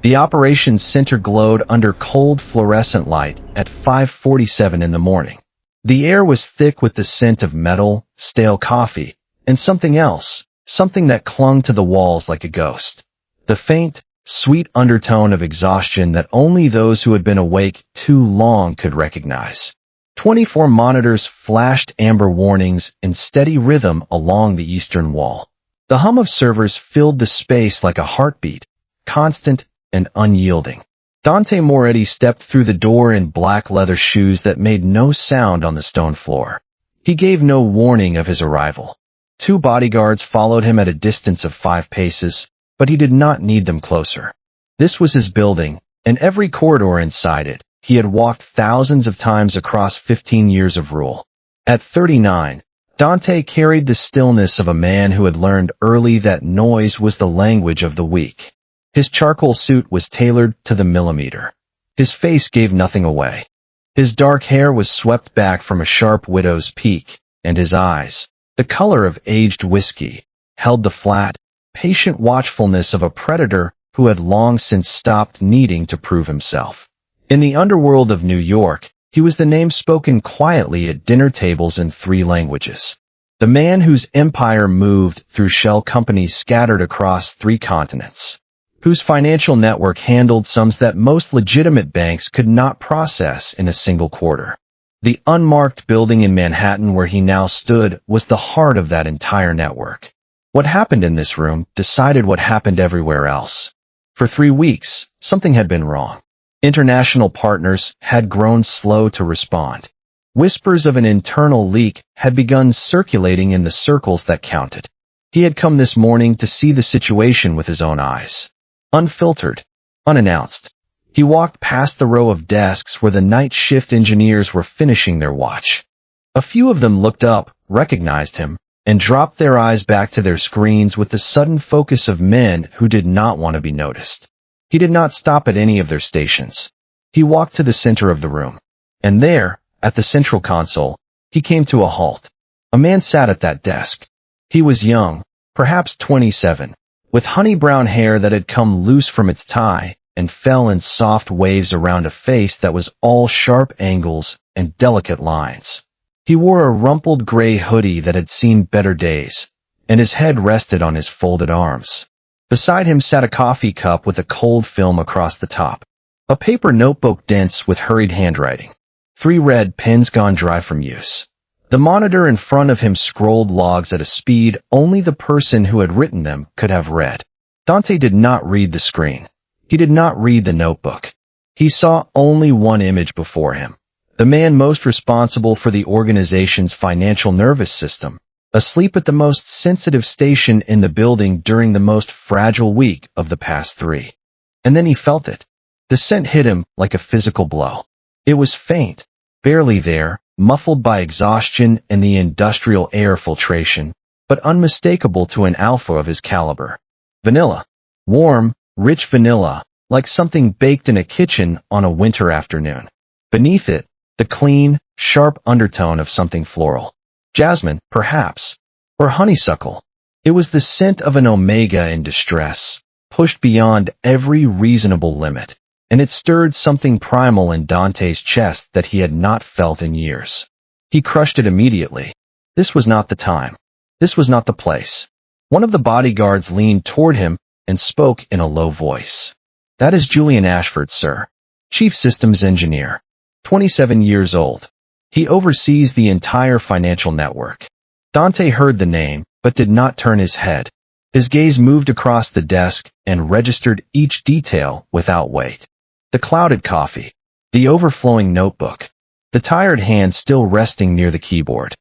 The operations center glowed under cold fluorescent light at 5:47 in the morning. The air was thick with the scent of metal, stale coffee, and something else, something that clung to the walls like a ghost. The faint, sweet undertone of exhaustion that only those who had been awake too long could recognize. 24 monitors flashed amber warnings in steady rhythm along the eastern wall. The hum of servers filled the space like a heartbeat, constant and unyielding. Dante Moretti stepped through the door in black leather shoes that made no sound on the stone floor. He gave no warning of his arrival. 2 bodyguards followed him at a distance of 5 paces, but he did not need them closer. This was his building, and every corridor inside it, he had walked thousands of times across 15 years of rule. At 39, Dante carried the stillness of a man who had learned early that noise was the language of the weak. His charcoal suit was tailored to the millimeter. His face gave nothing away. His dark hair was swept back from a sharp widow's peak, and his eyes, the color of aged whiskey, held the flat, patient watchfulness of a predator who had long since stopped needing to prove himself. In the underworld of New York, he was the name spoken quietly at dinner tables in 3 languages. The man whose empire moved through shell companies scattered across 3 continents, whose financial network handled sums that most legitimate banks could not process in a single quarter. The unmarked building in Manhattan where he now stood was the heart of that entire network. What happened in this room decided what happened everywhere else. For 3 weeks, something had been wrong. International partners had grown slow to respond. Whispers of an internal leak had begun circulating in the circles that counted. He had come this morning to see the situation with his own eyes. Unfiltered, unannounced. He walked past the row of desks where the night shift engineers were finishing their watch. A few of them looked up, recognized him, and dropped their eyes back to their screens with the sudden focus of men who did not want to be noticed. He did not stop at any of their stations. He walked to the center of the room. And there, at the central console, he came to a halt. A man sat at that desk. He was young, perhaps 27, with honey-brown hair that had come loose from its tie and fell in soft waves around a face that was all sharp angles and delicate lines. He wore a rumpled gray hoodie that had seen better days, and his head rested on his folded arms. Beside him sat a coffee cup with a cold film across the top, a paper notebook dense with hurried handwriting, 3 red pens gone dry from use. The monitor in front of him scrolled logs at a speed only the person who had written them could have read. Dante did not read the screen. He did not read the notebook. He saw only one image before him. The man most responsible for the organization's financial nervous system, asleep at the most sensitive station in the building during the most fragile week of the past 3. And then he felt it. The scent hit him like a physical blow. It was faint, barely there, muffled by exhaustion and the industrial air filtration, but unmistakable to an alpha of his caliber. Vanilla. Warm, rich vanilla, like something baked in a kitchen on a winter afternoon. Beneath it, the clean, sharp undertone of something floral. Jasmine, perhaps, or honeysuckle. It was the scent of an omega in distress, pushed beyond every reasonable limit, and it stirred something primal in Dante's chest that he had not felt in years. He crushed it immediately. This was not the time. This was not the place. One of the bodyguards leaned toward him and spoke in a low voice. "That is Julian Ashford, sir. Chief Systems Engineer. 27 years old. He oversees the entire financial network." Dante heard the name, but did not turn his head. His gaze moved across the desk and registered each detail without weight. The clouded coffee, the overflowing notebook, the tired hand still resting near the keyboard,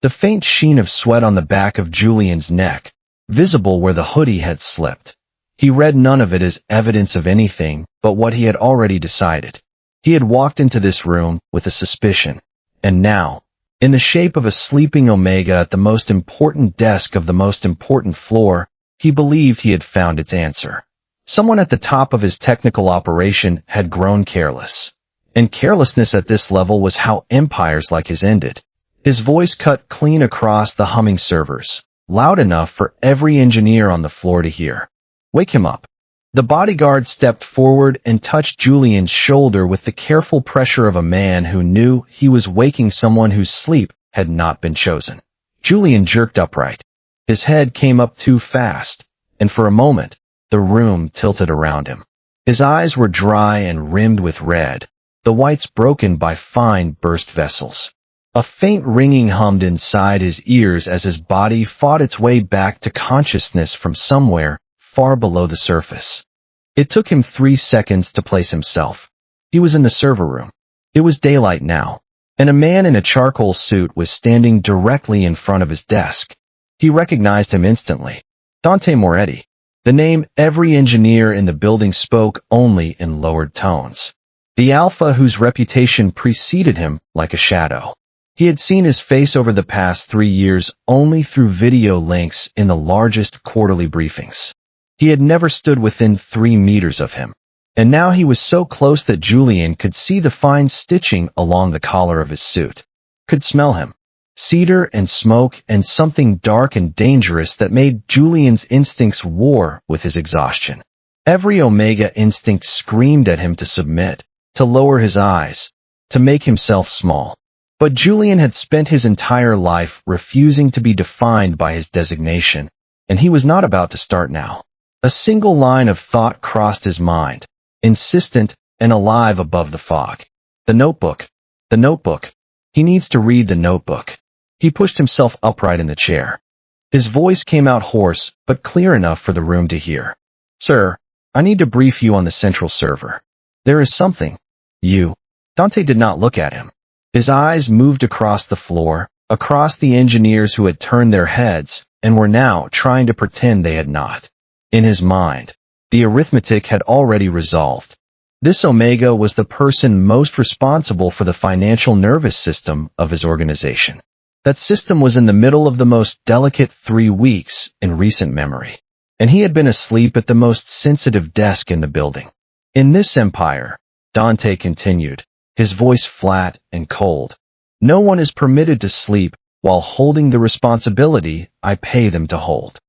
the faint sheen of sweat on the back of Julian's neck, visible where the hoodie had slipped. He read none of it as evidence of anything but what he had already decided. He had walked into this room with a suspicion, and now, in the shape of a sleeping omega at the most important desk of the most important floor, he believed he had found its answer. Someone at the top of his technical operation had grown careless. And carelessness at this level was how empires like his ended. His voice cut clean across the humming servers, loud enough for every engineer on the floor to hear. "Wake him up. The bodyguard stepped forward and touched Julian's shoulder with the careful pressure of a man who knew he was waking someone whose sleep had not been chosen. Julian jerked upright. His head came up too fast, and for a moment, the room tilted around him. His eyes were dry and rimmed with red, the whites broken by fine burst vessels. A faint ringing hummed inside his ears as his body fought its way back to consciousness from somewhere far below the surface. It took him 3 seconds to place himself. He was in the server room. It was daylight now, and a man in a charcoal suit was standing directly in front of his desk. He recognized him instantly. Dante Moretti. The name every engineer in the building spoke only in lowered tones. The alpha whose reputation preceded him like a shadow. He had seen his face over the past 3 years only through video links in the largest quarterly briefings. He had never stood within 3 meters of him, and now he was so close that Julian could see the fine stitching along the collar of his suit. Could smell him. Cedar and smoke and something dark and dangerous that made Julian's instincts war with his exhaustion. Every Omega instinct screamed at him to submit, to lower his eyes, to make himself small. But Julian had spent his entire life refusing to be defined by his designation, and he was not about to start now. A single line of thought crossed his mind, insistent and alive above the fog. The notebook. The notebook. He needs to read the notebook. He pushed himself upright in the chair. His voice came out hoarse, but clear enough for the room to hear. Sir, I need to brief you on the central server. There is something. You. Dante did not look at him. His eyes moved across the floor, across the engineers who had turned their heads and were now trying to pretend they had not. In his mind, the arithmetic had already resolved. This Omega was the person most responsible for the financial nervous system of his organization. That system was in the middle of the most delicate 3 weeks in recent memory, and he had been asleep at the most sensitive desk in the building. In this empire, Dante continued, his voice flat and cold, no one is permitted to sleep while holding the responsibility I pay them to hold.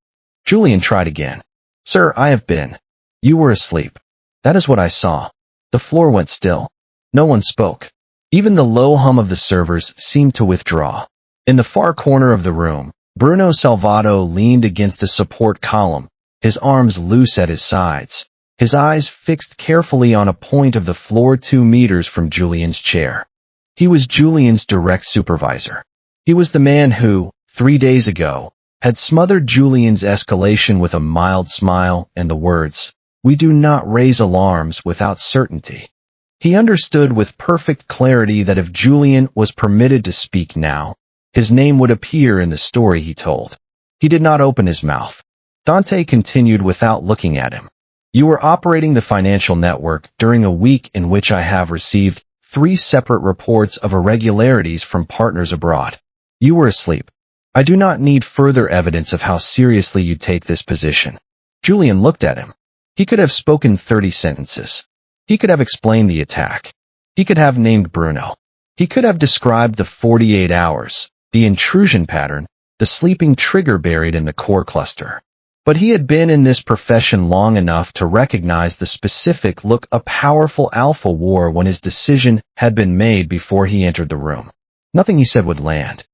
Julian tried again. Sir, I have been. You were asleep. That is what I saw. The floor went still. No one spoke. Even the low hum of the servers seemed to withdraw. In the far corner of the room, Bruno Salvato leaned against a support column, his arms loose at his sides, his eyes fixed carefully on a point of the floor 2 meters from Julian's chair. He was Julian's direct supervisor. He was the man who, 3 days ago, had smothered Julian's escalation with a mild smile and the words, "We do not raise alarms without certainty." He understood with perfect clarity that if Julian was permitted to speak now, his name would appear in the story he told. He did not open his mouth. Dante continued without looking at him. You were operating the financial network during a week in which I have received 3 separate reports of irregularities from partners abroad. You were asleep. I do not need further evidence of how seriously you take this position. Julian looked at him. He could have spoken 30 sentences. He could have explained the attack. He could have named Bruno. He could have described the 48 hours, the intrusion pattern, the sleeping trigger buried in the core cluster. But he had been in this profession long enough to recognize the specific look a powerful alpha wore when his decision had been made before he entered the room. Nothing he said would land.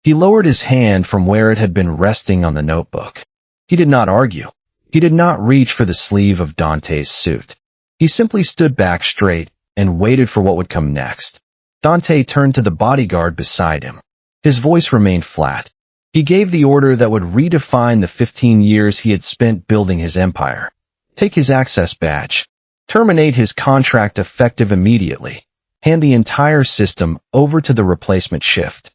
He lowered his hand from where it had been resting on the notebook. He did not argue. He did not reach for the sleeve of Dante's suit. He simply stood back straight and waited for what would come next. Dante turned to the bodyguard beside him. His voice remained flat. He gave the order that would redefine the 15 years he had spent building his empire. Take his access badge. Terminate his contract effective immediately. Hand the entire system over to the replacement shift.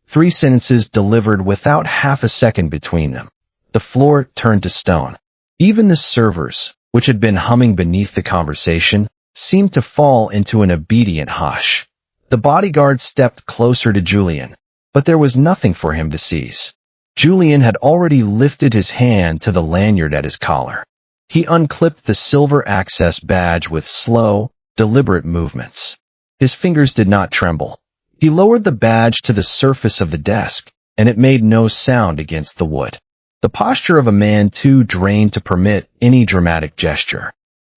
3 sentences delivered without half a second between them. The floor turned to stone. Even the servers, which had been humming beneath the conversation, seemed to fall into an obedient hush. The bodyguard stepped closer to Julian, but there was nothing for him to seize. Julian had already lifted his hand to the lanyard at his collar. He unclipped the silver access badge with slow, deliberate movements. His fingers did not tremble. He lowered the badge to the surface of the desk, and it made no sound against the wood. the posture of a man too drained to permit any dramatic gesture.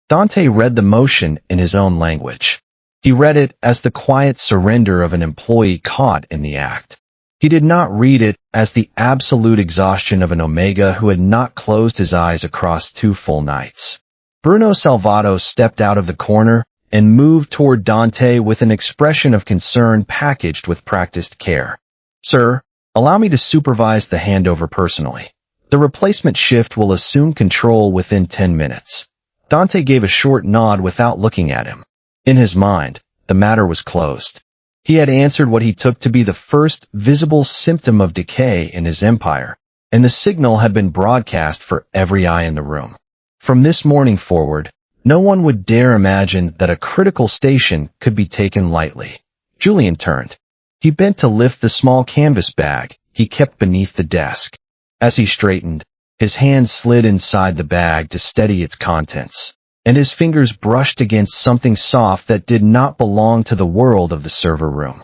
Dante read the motion in his own language. He read it as the quiet surrender of an employee caught in the act. He did not read it as the absolute exhaustion of an Omega who had not closed his eyes across 2 full nights. Bruno Salvato stepped out of the corner and moved toward Dante with an expression of concern packaged with practiced care. "Sir, allow me to supervise the handover personally. The replacement shift will assume control within 10 minutes. Dante gave a short nod without looking at him. In his mind, the matter was closed. He had answered what he took to be the first visible symptom of decay in his empire, and the signal had been broadcast for every eye in the room. From this morning forward, no one would dare imagine that a critical station could be taken lightly. Julian turned. He bent to lift the small canvas bag he kept beneath the desk. As he straightened, his hand slid inside the bag to steady its contents, and his fingers brushed against something soft that did not belong to the world of the server room.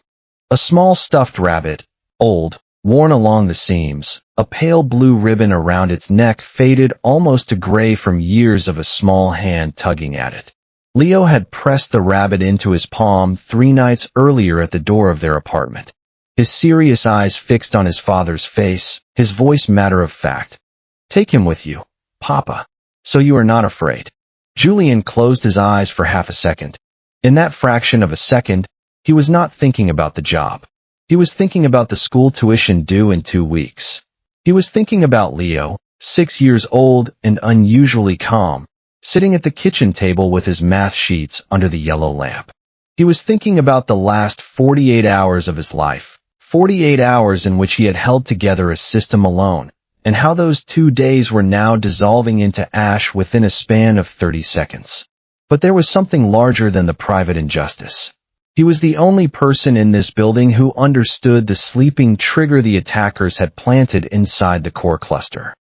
A small stuffed rabbit, old, worn along the seams, a pale blue ribbon around its neck faded almost to gray from years of a small hand tugging at it. Leo had pressed the rabbit into his palm 3 nights earlier at the door of their apartment. His serious eyes fixed on his father's face, his voice matter of fact. "Take him with you, Papa. So you are not afraid." Julian closed his eyes for half a second. In that fraction of a second, he was not thinking about the job. He was thinking about the school tuition due in 2 weeks. He was thinking about Leo, 6 years old and unusually calm, sitting at the kitchen table with his math sheets under the yellow lamp. He was thinking about the last 48 hours of his life, 48 hours in which he had held together a system alone, and how those 2 days were now dissolving into ash within a span of 30 seconds. But there was something larger than the private injustice. He was the only person in this building who understood the sleeping trigger the attackers had planted inside the core cluster.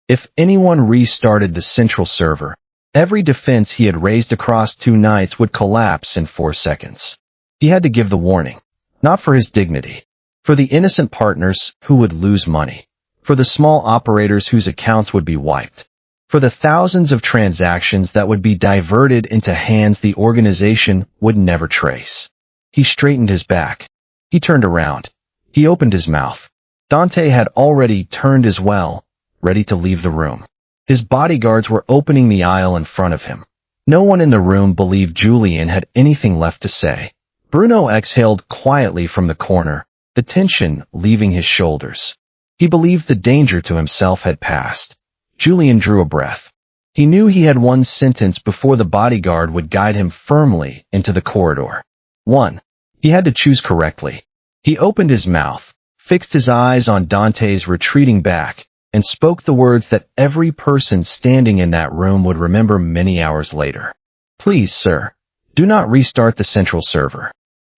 If anyone restarted the central server, every defense he had raised across 2 nights would collapse in 4 seconds. He had to give the warning, not for his dignity, for the innocent partners who would lose money, for the small operators whose accounts would be wiped, for the thousands of transactions that would be diverted into hands the organization would never trace. He straightened his back. He turned around. He opened his mouth. Dante had already turned as well, ready to leave the room. His bodyguards were opening the aisle in front of him. No one in the room believed Julian had anything left to say. Bruno exhaled quietly from the corner, the tension leaving his shoulders. He believed the danger to himself had passed. Julian drew a breath. He knew he had 1 sentence before the bodyguard would guide him firmly into the corridor. 1. He had to choose correctly. He opened his mouth, fixed his eyes on Dante's retreating back, and spoke the words that every person standing in that room would remember many hours later. "Please, sir, do not restart the central server.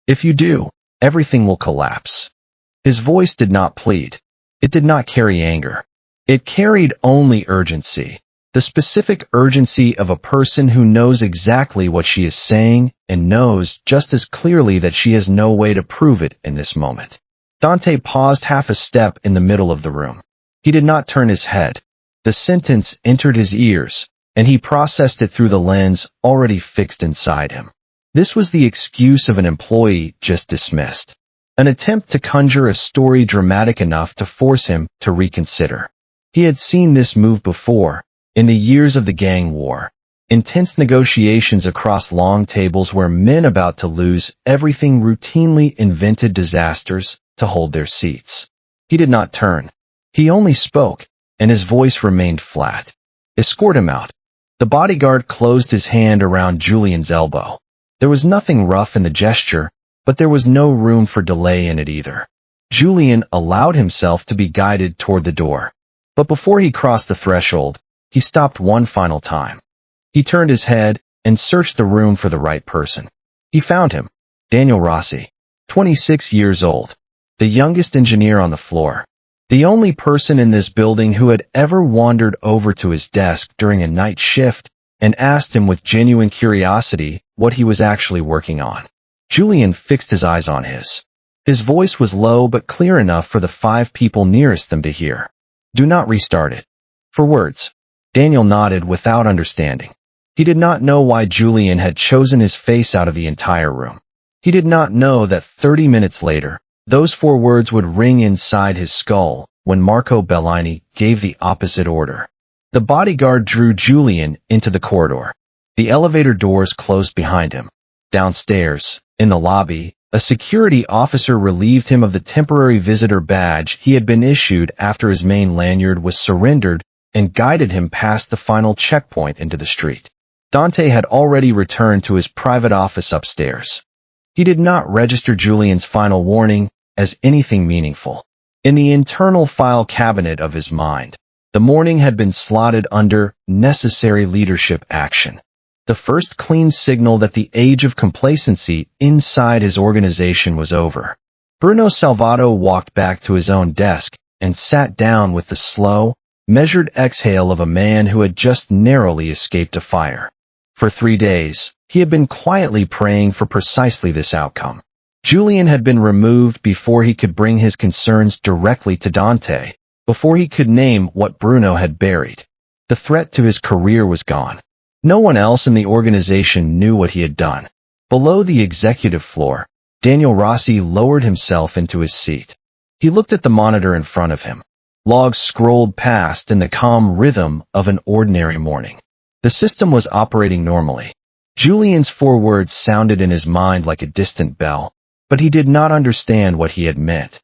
If you do, everything will collapse." His voice did not plead. It did not carry anger. It carried only urgency, the specific urgency of a person who knows exactly what she is saying and knows just as clearly that she has no way to prove it in this moment. Dante paused half a step in the middle of the room. He did not turn his head. The sentence entered his ears, and he processed it through the lens already fixed inside him. This was the excuse of an employee just dismissed. An attempt to conjure a story dramatic enough to force him to reconsider. He had seen this move before, in the years of the gang war. Intense negotiations across long tables where men about to lose everything routinely invented disasters to hold their seats. He did not turn. He only spoke, and his voice remained flat. "Escort him out." The bodyguard closed his hand around Julian's elbow. There was nothing rough in the gesture, but there was no room for delay in it either. Julian allowed himself to be guided toward the door. But before he crossed the threshold, he stopped one final time. He turned his head and searched the room for the right person. He found him, Daniel Rossi, 26 years old, the youngest engineer on the floor, the only person in this building who had ever wandered over to his desk during a night shift and asked him with genuine curiosity what he was actually working on. Julian fixed his eyes on his. His voice was low but clear enough for the 5 people nearest them to hear. Do not restart it. For words. Daniel nodded without understanding. He did not know why Julian had chosen his face out of the entire room. He did not know that 30 minutes later, those 4 words would ring inside his skull when Marco Bellini gave the opposite order. The bodyguard drew Julian into the corridor. The elevator doors closed behind him. Downstairs, in the lobby, a security officer relieved him of the temporary visitor badge he had been issued after his main lanyard was surrendered and guided him past the final checkpoint into the street. Dante had already returned to his private office upstairs. He did not register Julian's final warning as anything meaningful. In the internal file cabinet of his mind, the morning had been slotted under necessary leadership action. The first clean signal that the age of complacency inside his organization was over. Bruno Salvato walked back to his own desk and sat down with the slow, measured exhale of a man who had just narrowly escaped a fire. For 3 days, he had been quietly praying for precisely this outcome. Julian had been removed before he could bring his concerns directly to Dante, before he could name what Bruno had buried. The threat to his career was gone. No one else in the organization knew what he had done. Below the executive floor, Daniel Rossi lowered himself into his seat. He looked at the monitor in front of him. Logs scrolled past in the calm rhythm of an ordinary morning. The system was operating normally. Julian's 4 words sounded in his mind like a distant bell, but he did not understand what he had meant.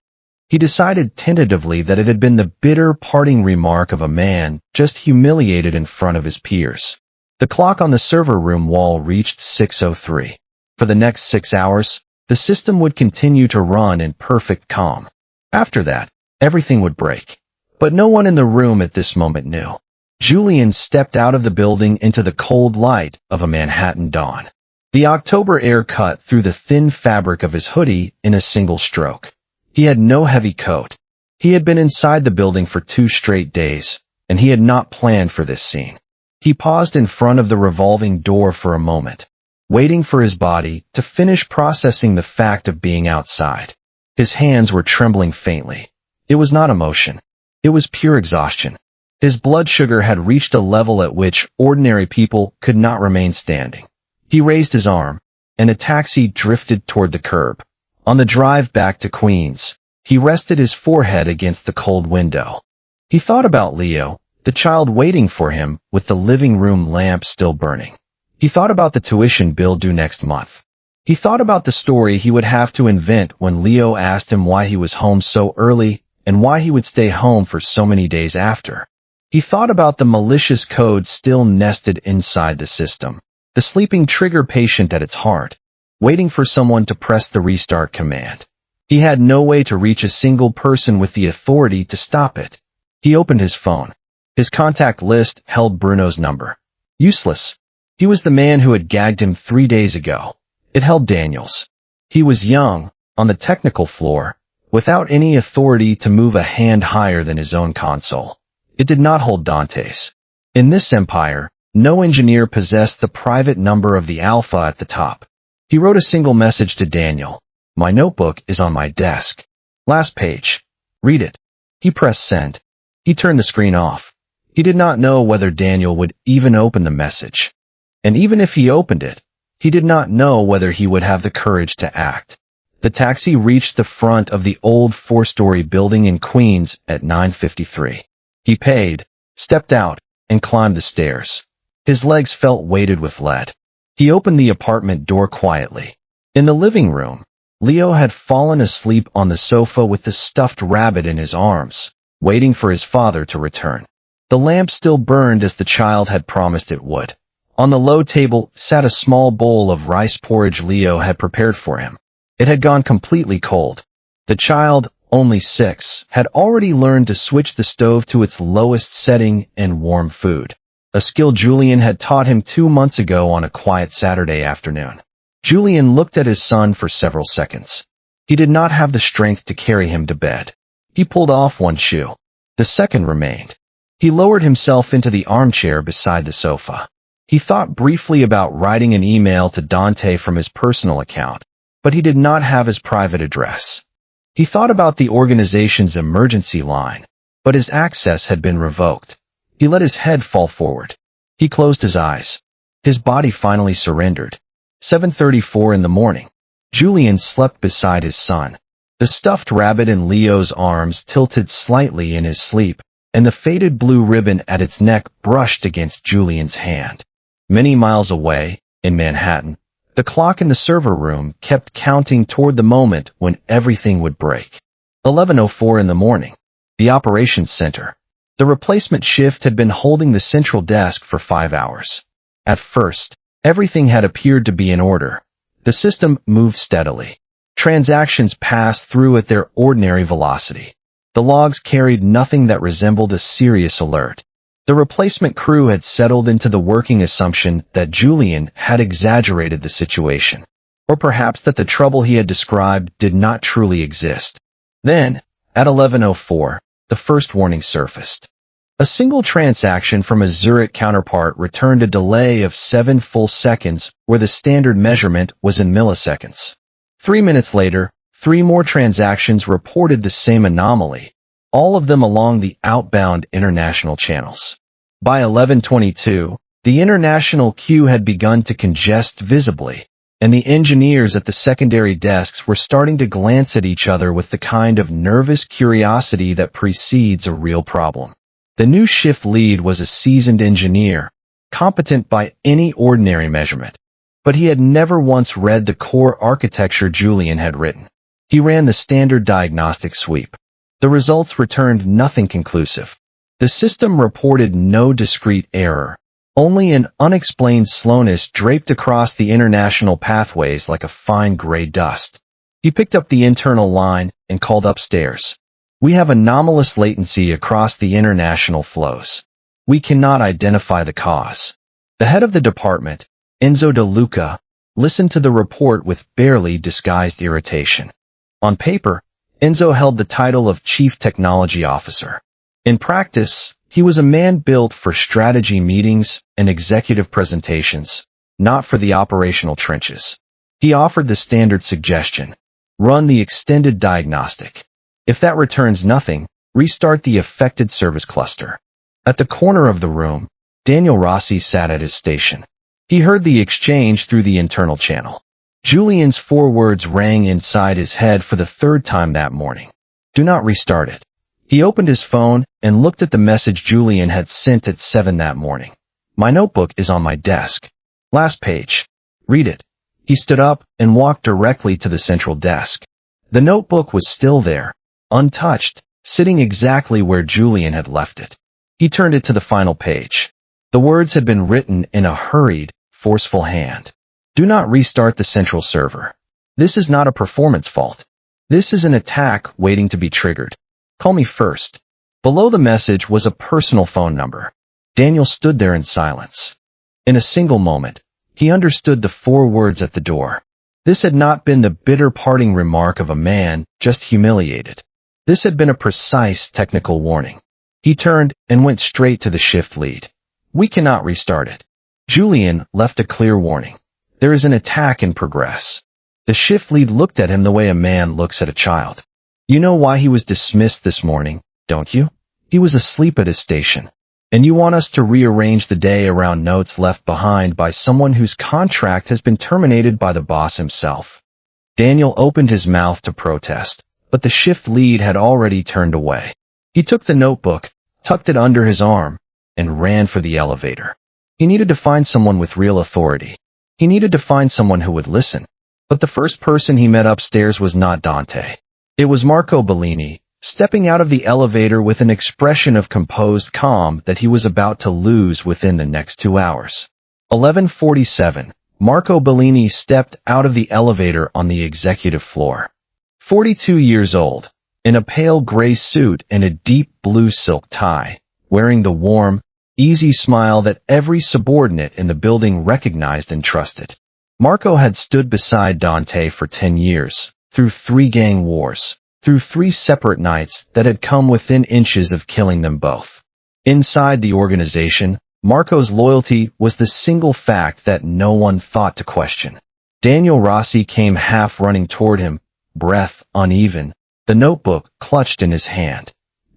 He decided tentatively that it had been the bitter parting remark of a man just humiliated in front of his peers. The clock on the server room wall reached 6:03. For the next 6 hours, the system would continue to run in perfect calm. After that, everything would break. But no one in the room at this moment knew. Julian stepped out of the building into the cold light of a Manhattan dawn. The October air cut through the thin fabric of his hoodie in a single stroke. He had no heavy coat. He had been inside the building for 2 straight days, and he had not planned for this scene. He paused in front of the revolving door for a moment, waiting for his body to finish processing the fact of being outside. His hands were trembling faintly. It was not emotion. It was pure exhaustion. His blood sugar had reached a level at which ordinary people could not remain standing. He raised his arm, and a taxi drifted toward the curb. On the drive back to Queens, he rested his forehead against the cold window. He thought about Leo, the child waiting for him with the living room lamp still burning. He thought about the tuition bill due next month. He thought about the story he would have to invent when Leo asked him why he was home so early and why he would stay home for so many days after. He thought about the malicious code still nested inside the system, the sleeping trigger patient at its heart, waiting for someone to press the restart command. He had no way to reach a single person with the authority to stop it. He opened his phone. His contact list held Bruno's number. Useless. He was the man who had gagged him 3 days ago. It held Daniel's. He was young, on the technical floor, without any authority to move a hand higher than his own console. It did not hold Dante's. In this empire, no engineer possessed the private number of the alpha at the top. He wrote a single message to Daniel. My notebook is on my desk. Last page. Read it. He pressed send. He turned the screen off. He did not know whether Daniel would even open the message. And even if he opened it, he did not know whether he would have the courage to act. The taxi reached the front of the old 4-story building in Queens at 9:53. He paid, stepped out, and climbed the stairs. His legs felt weighted with lead. He opened the apartment door quietly. In the living room, Leo had fallen asleep on the sofa with the stuffed rabbit in his arms, waiting for his father to return. The lamp still burned as the child had promised it would. On the low table sat a small bowl of rice porridge Leo had prepared for him. It had gone completely cold. The child, only 6, had already learned to switch the stove to its lowest setting and warm food, a skill Julian had taught him 2 months ago on a quiet Saturday afternoon. Julian looked at his son for several seconds. He did not have the strength to carry him to bed. He pulled off one shoe. The second remained. He lowered himself into the armchair beside the sofa. He thought briefly about writing an email to Dante from his personal account, but he did not have his private address. He thought about the organization's emergency line, but his access had been revoked. He let his head fall forward. He closed his eyes. His body finally surrendered. 7:34 in the morning. Julian slept beside his son. The stuffed rabbit in Leo's arms tilted slightly in his sleep, and the faded blue ribbon at its neck brushed against Julian's hand. Many miles away, in Manhattan, the clock in the server room kept counting toward the moment when everything would break. 11:04 in the morning. The operations center. The replacement shift had been holding the central desk for 5 hours. At first, everything had appeared to be in order. The system moved steadily. Transactions passed through at their ordinary velocity. The logs carried nothing that resembled a serious alert. The replacement crew had settled into the working assumption that Julian had exaggerated the situation, or perhaps that the trouble he had described did not truly exist. Then, at 11:04, the first warning surfaced. A single transaction from a Zurich counterpart returned a delay of 7 full seconds where the standard measurement was in milliseconds. 3 minutes later, 3 more transactions reported the same anomaly, all of them along the outbound international channels. By 11:22, the international queue had begun to congest visibly, and the engineers at the secondary desks were starting to glance at each other with the kind of nervous curiosity that precedes a real problem. The new shift lead was a seasoned engineer, competent by any ordinary measurement, but he had never once read the core architecture Julian had written. He ran the standard diagnostic sweep. The results returned nothing conclusive. The system reported no discrete error, only an unexplained slowness draped across the international pathways like a fine gray dust. He picked up the internal line and called upstairs. "We have anomalous latency across the international flows. We cannot identify the cause." The head of the department, Enzo De Luca, listened to the report with barely disguised irritation. On paper, Enzo held the title of Chief Technology Officer. In practice, he was a man built for strategy meetings and executive presentations, not for the operational trenches. He offered the standard suggestion: run the extended diagnostic. If that returns nothing, restart the affected service cluster. At the corner of the room, Daniel Rossi sat at his station. He heard the exchange through the internal channel. Julian's 4 words rang inside his head for the 3rd time that morning. Do not restart it. He opened his phone and looked at the message Julian had sent at 7 that morning. My notebook is on my desk. Last page. Read it. He stood up and walked directly to the central desk. The notebook was still there, untouched, sitting exactly where Julian had left it. He turned it to the final page. The words had been written in a hurried, forceful hand. Do not restart the central server. This is not a performance fault. This is an attack waiting to be triggered. Call me first. Below the message was a personal phone number. Daniel stood there in silence. In a single moment, he understood the 4 words at the door. This had not been the bitter parting remark of a man just humiliated. This had been a precise technical warning. He turned and went straight to the shift lead. We cannot restart it. Julian left a clear warning. There is an attack in progress. The shift lead looked at him the way a man looks at a child. You know why he was dismissed this morning, don't you? He was asleep at his station. And you want us to rearrange the day around notes left behind by someone whose contract has been terminated by the boss himself. Daniel opened his mouth to protest, but the shift lead had already turned away. He took the notebook, tucked it under his arm, and ran for the elevator. He needed to find someone with real authority. He needed to find someone who would listen. But the first person he met upstairs was not Dante. It was Marco Bellini, stepping out of the elevator with an expression of composed calm that he was about to lose within the next 2 hours. 11:47, Marco Bellini stepped out of the elevator on the executive floor. 42 years old, in a pale gray suit and a deep blue silk tie, wearing the warm, easy smile that every subordinate in the building recognized and trusted. Marco had stood beside Dante for 10 years, through 3 gang wars, through 3 separate nights that had come within inches of killing them both. Inside the organization, Marco's loyalty was the single fact that no one thought to question. Daniel Rossi came half running toward him, breath uneven, the notebook clutched in his hand.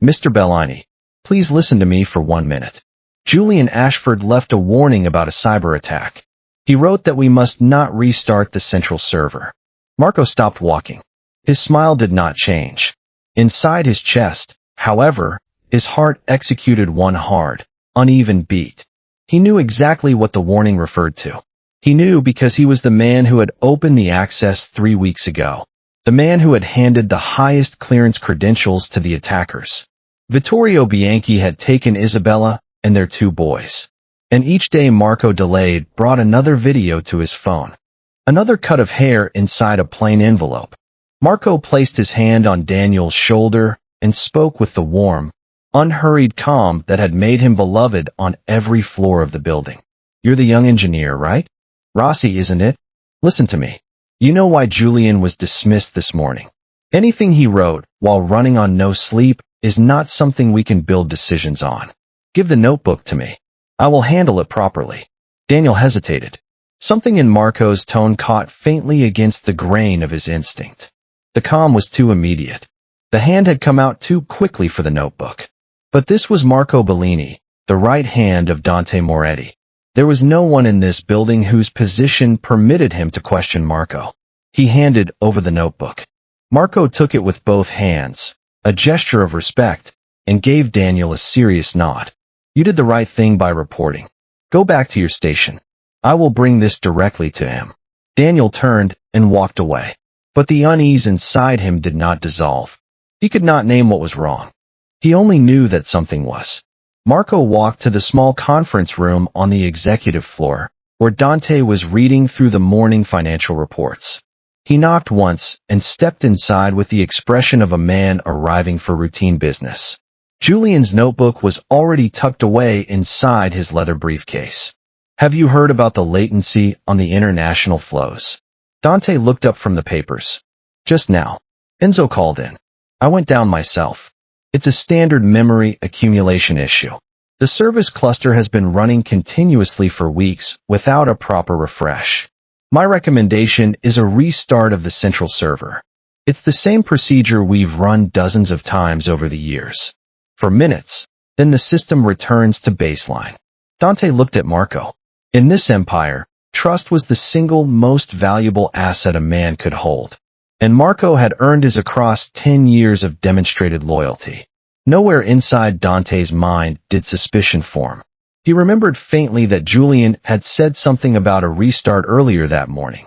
Mr. Bellini, please listen to me for 1 minute. Julian Ashford left a warning about a cyber attack. He wrote that we must not restart the central server. Marco stopped walking. His smile did not change. Inside his chest, however, his heart executed one hard, uneven beat. He knew exactly what the warning referred to. He knew because he was the man who had opened the access 3 weeks ago. The man who had handed the highest clearance credentials to the attackers. Vittorio Bianchi had taken Isabella and their 2 boys. And each day Marco delayed brought another video to his phone. Another cut of hair inside a plain envelope. Marco placed his hand on Daniel's shoulder and spoke with the warm, unhurried calm that had made him beloved on every floor of the building. You're the young engineer, right? Rossi, isn't it? Listen to me. You know why Julian was dismissed this morning. Anything he wrote while running on no sleep is not something we can build decisions on. Give the notebook to me. I will handle it properly. Daniel hesitated. Something in Marco's tone caught faintly against the grain of his instinct. The calm was too immediate. The hand had come out too quickly for the notebook. But this was Marco Bellini, the right hand of Dante Moretti. There was no one in this building whose position permitted him to question Marco. He handed over the notebook. Marco took it with both hands, a gesture of respect, and gave Daniel a serious nod. You did the right thing by reporting. Go back to your station. I will bring this directly to him. Daniel turned and walked away. But the unease inside him did not dissolve. He could not name what was wrong. He only knew that something was. Marco walked to the small conference room on the executive floor, where Dante was reading through the morning financial reports. He knocked once and stepped inside with the expression of a man arriving for routine business. Julian's notebook was already tucked away inside his leather briefcase. Have you heard about the latency on the international flows? Dante looked up from the papers. Just now. Enzo called in. I went down myself. It's a standard memory accumulation issue. The service cluster has been running continuously for weeks without a proper refresh. My recommendation is a restart of the central server. It's the same procedure we've run dozens of times over the years. For minutes, then the system returns to baseline. Dante looked at Marco. In this empire, trust was the single most valuable asset a man could hold. And Marco had earned his across 10 years of demonstrated loyalty. Nowhere inside Dante's mind did suspicion form. He remembered faintly that Julian had said something about a restart earlier that morning.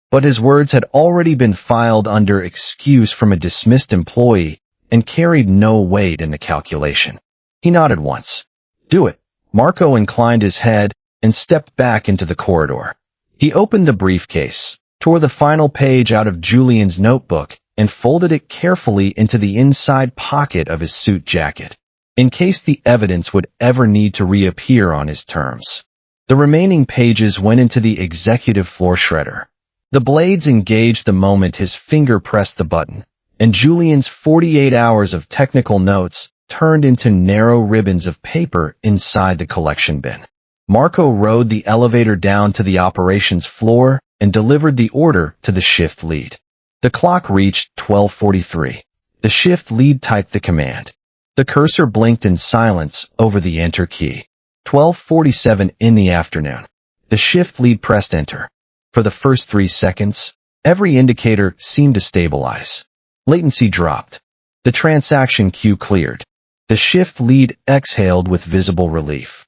But his words had already been filed under excuse from a dismissed employee and carried no weight in the calculation. He nodded once. Do it. Marco inclined his head and stepped back into the corridor. He opened the briefcase, tore the final page out of Julian's notebook, and folded it carefully into the inside pocket of his suit jacket, in case the evidence would ever need to reappear on his terms. The remaining pages went into the executive floor shredder. The blades engaged the moment his finger pressed the button, and Julian's 48 hours of technical notes turned into narrow ribbons of paper inside the collection bin. Marco rode the elevator down to the operations floor and delivered the order to the shift lead. The clock reached 12:43. The shift lead typed the command. The cursor blinked in silence over the enter key. 12:47 in the afternoon. The shift lead pressed enter. For the first 3 seconds, every indicator seemed to stabilize. Latency dropped. The transaction queue cleared. The shift lead exhaled with visible relief.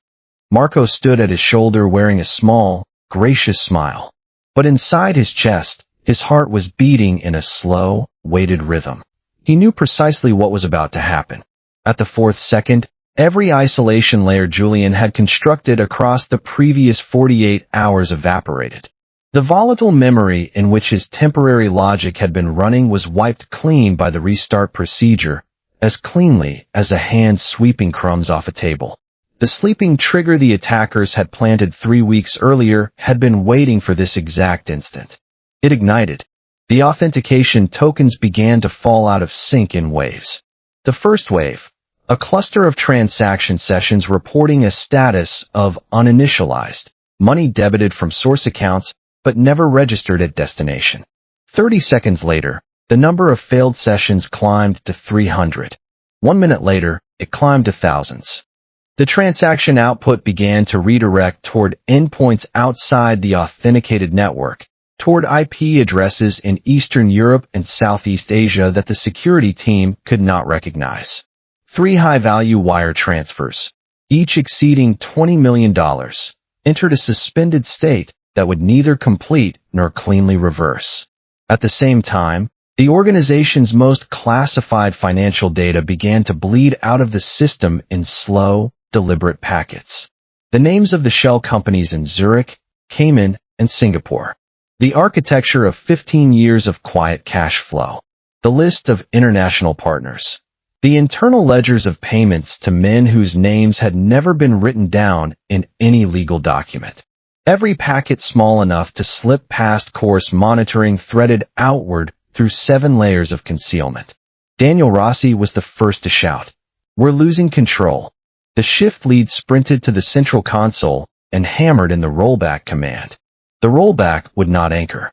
Marco stood at his shoulder wearing a small, gracious smile. But inside his chest, his heart was beating in a slow, weighted rhythm. He knew precisely what was about to happen. At the 4th second, every isolation layer Julian had constructed across the previous 48 hours evaporated. The volatile memory in which his temporary logic had been running was wiped clean by the restart procedure, as cleanly as a hand sweeping crumbs off a table. The sleeping trigger the attackers had planted 3 weeks earlier had been waiting for this exact instant. It ignited. The authentication tokens began to fall out of sync in waves. The first wave, a cluster of transaction sessions reporting a status of uninitialized, money debited from source accounts but never registered at destination. 30 seconds later, the number of failed sessions climbed to 300. 1 minute later, it climbed to thousands. The transaction output began to redirect toward endpoints outside the authenticated network, toward IP addresses in Eastern Europe and Southeast Asia that the security team could not recognize. 3 high-value wire transfers, each exceeding $20 million, entered a suspended state that would neither complete nor cleanly reverse. At the same time, the organization's most classified financial data began to bleed out of the system in slow, deliberate packets. The names of the shell companies in Zurich, Cayman, and Singapore. The architecture of 15 years of quiet cash flow. The list of international partners. The internal ledgers of payments to men whose names had never been written down in any legal document. Every packet small enough to slip past course monitoring threaded outward through 7 layers of concealment. Daniel Rossi was the first to shout, "We're losing control." The shift lead sprinted to the central console and hammered in the rollback command. The rollback would not anchor.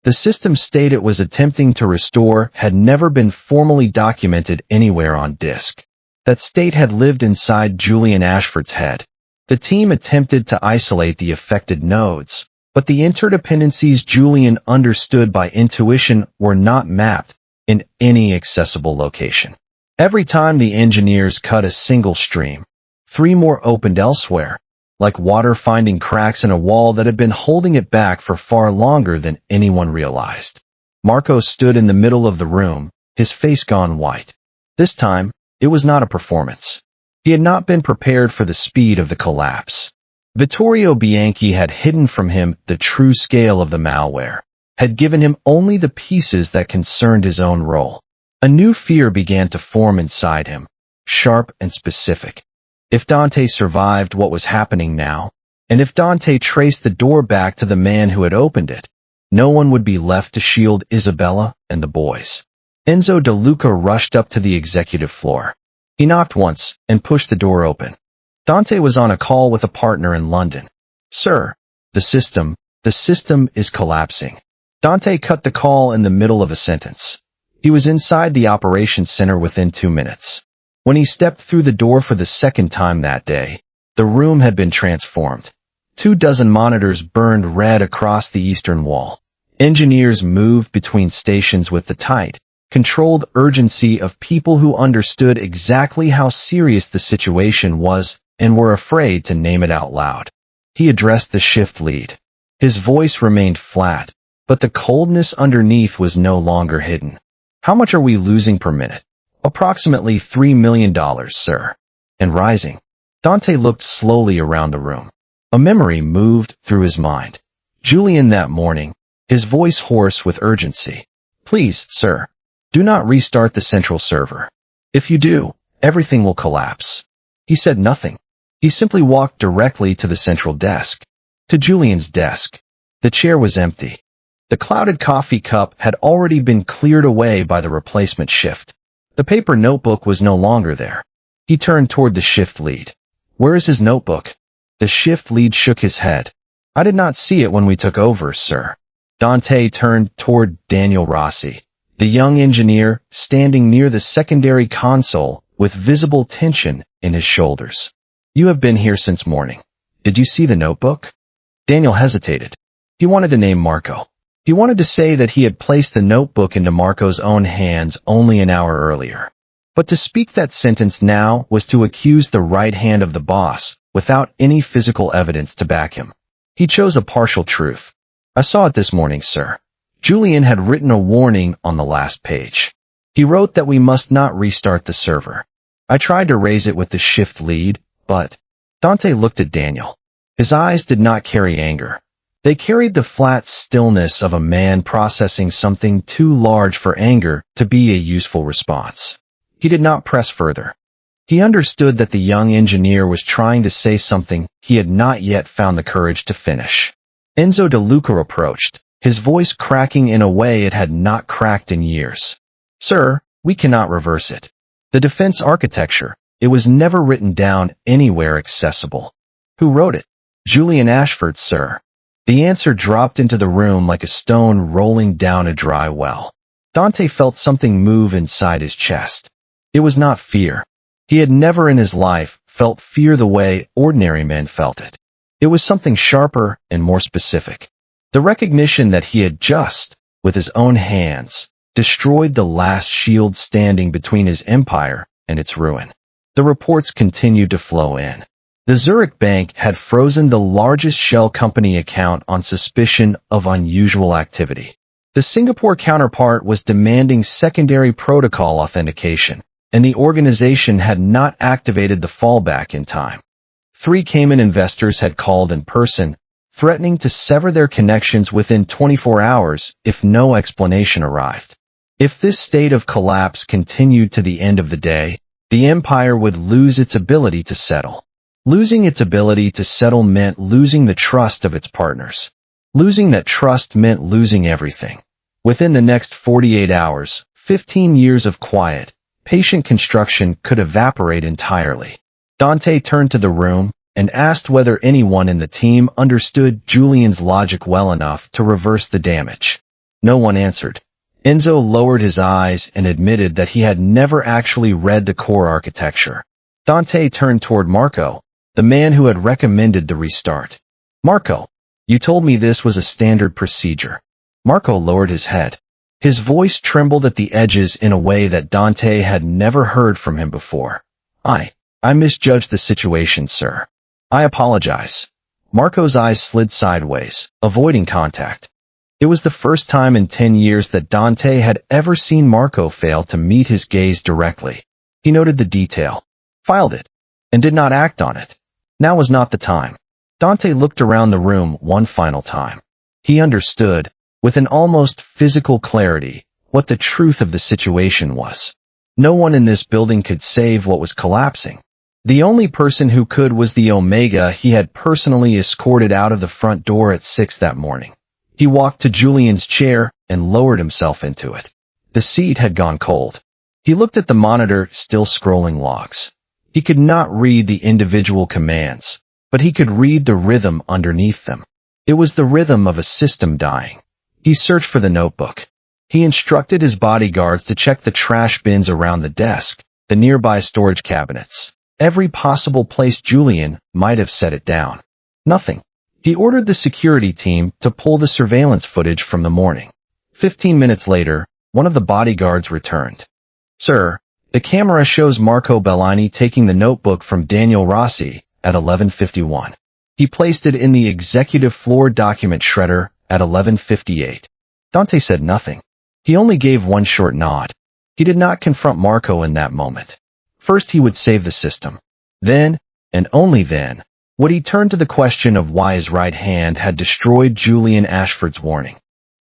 The system state it was attempting to restore had never been formally documented anywhere on disk. That state had lived inside Julian Ashford's head. The team attempted to isolate the affected nodes, but the interdependencies Julian understood by intuition were not mapped in any accessible location. Every time the engineers cut a single stream, 3 more opened elsewhere, like water finding cracks in a wall that had been holding it back for far longer than anyone realized. Marco stood in the middle of the room, his face gone white. This time, it was not a performance. He had not been prepared for the speed of the collapse. Vittorio Bianchi had hidden from him the true scale of the malware, had given him only the pieces that concerned his own role. A new fear began to form inside him, sharp and specific. If Dante survived what was happening now, and if Dante traced the door back to the man who had opened it, no one would be left to shield Isabella and the boys. Enzo De Luca rushed up to the executive floor. He knocked once and pushed the door open. Dante was on a call with a partner in London. "Sir, the system is collapsing." Dante cut the call in the middle of a sentence. He was inside the operations center within 2 minutes. When he stepped through the door for the second time that day, the room had been transformed. 24 monitors burned red across the eastern wall. Engineers moved between stations with the tight, controlled urgency of people who understood exactly how serious the situation was and were afraid to name it out loud. He addressed the shift lead. His voice remained flat, but the coldness underneath was no longer hidden. "How much are we losing per minute?" "Approximately $3 million, sir." "And rising." Dante looked slowly around the room. A memory moved through his mind. Julian that morning, his voice hoarse with urgency. "Please, sir, do not restart the central server. If you do, everything will collapse." He said nothing. He simply walked directly to the central desk. To Julian's desk. The chair was empty. The clouded coffee cup had already been cleared away by the replacement shift. The paper notebook was no longer there. He turned toward the shift lead. "Where is his notebook?" The shift lead shook his head. "I did not see it when we took over, sir." Dante turned toward Daniel Rossi, the young engineer standing near the secondary console with visible tension in his shoulders. "You have been here since morning. Did you see the notebook?" Daniel hesitated. He wanted to name Marco. He wanted to say that he had placed the notebook into Marco's own hands only an hour earlier. But to speak that sentence now was to accuse the right hand of the boss without any physical evidence to back him. He chose a partial truth. "I saw it this morning, sir." Julian had written a warning on the last page. He wrote that we must not restart the server. I tried to raise it with the shift lead, but... Dante looked at Daniel. His eyes did not carry anger. They carried the flat stillness of a man processing something too large for anger to be a useful response. He did not press further. He understood that the young engineer was trying to say something he had not yet found the courage to finish. Enzo De Luca approached, his voice cracking in a way it had not cracked in years. "Sir, we cannot reverse it. The defense architecture, it was never written down anywhere accessible." "Who wrote it?" "Julian Ashford, sir." The answer dropped into the room like a stone rolling down a dry well. Dante felt something move inside his chest. It was not fear. He had never in his life felt fear the way ordinary men felt it. It was something sharper and more specific. The recognition that he had just, with his own hands, destroyed the last shield standing between his empire and its ruin. The reports continued to flow in. The Zurich bank had frozen the largest shell company account on suspicion of unusual activity. The Singapore counterpart was demanding secondary protocol authentication, and the organization had not activated the fallback in time. 3 Cayman investors had called in person, threatening to sever their connections within 24 hours if no explanation arrived. If this state of collapse continued to the end of the day, the empire would lose its ability to settle. Losing its ability to settle meant losing the trust of its partners. Losing that trust meant losing everything. Within the next 48 hours, 15 years of quiet, patient construction could evaporate entirely. Dante turned to the room and asked whether anyone in the team understood Julian's logic well enough to reverse the damage. No one answered. Enzo lowered his eyes and admitted that he had never actually read the core architecture. Dante turned toward Marco, the man who had recommended the restart. Marco, you told me this was a standard procedure. Marco lowered his head. His voice trembled at the edges in a way that Dante had never heard from him before. I misjudged the situation, sir. I apologize. Marco's eyes slid sideways, avoiding contact. It was the first time in 10 years that Dante had ever seen Marco fail to meet his gaze directly. He noted the detail, filed it, and did not act on it. Now was not the time. Dante looked around the room one final time. He understood, with an almost physical clarity, what the truth of the situation was. No one in this building could save what was collapsing. The only person who could was the Omega he had personally escorted out of the front door at 6 that morning. He walked to Julian's chair and lowered himself into it. The seat had gone cold. He looked at the monitor, still scrolling logs. He could not read the individual commands, but he could read the rhythm underneath them. It was the rhythm of a system dying. He searched for the notebook. He instructed his bodyguards to check the trash bins around the desk, the nearby storage cabinets. Every possible place Julian might have set it down. Nothing. He ordered the security team to pull the surveillance footage from the morning. 15 minutes later, one of the bodyguards returned. Sir, the camera shows Marco Bellini taking the notebook from Daniel Rossi at 11:51. He placed it in the executive floor document shredder at 11:58. Dante said nothing. He only gave one short nod. He did not confront Marco in that moment. First he would save the system. Then, and only then, would he turn to the question of why his right hand had destroyed Julian Ashford's warning.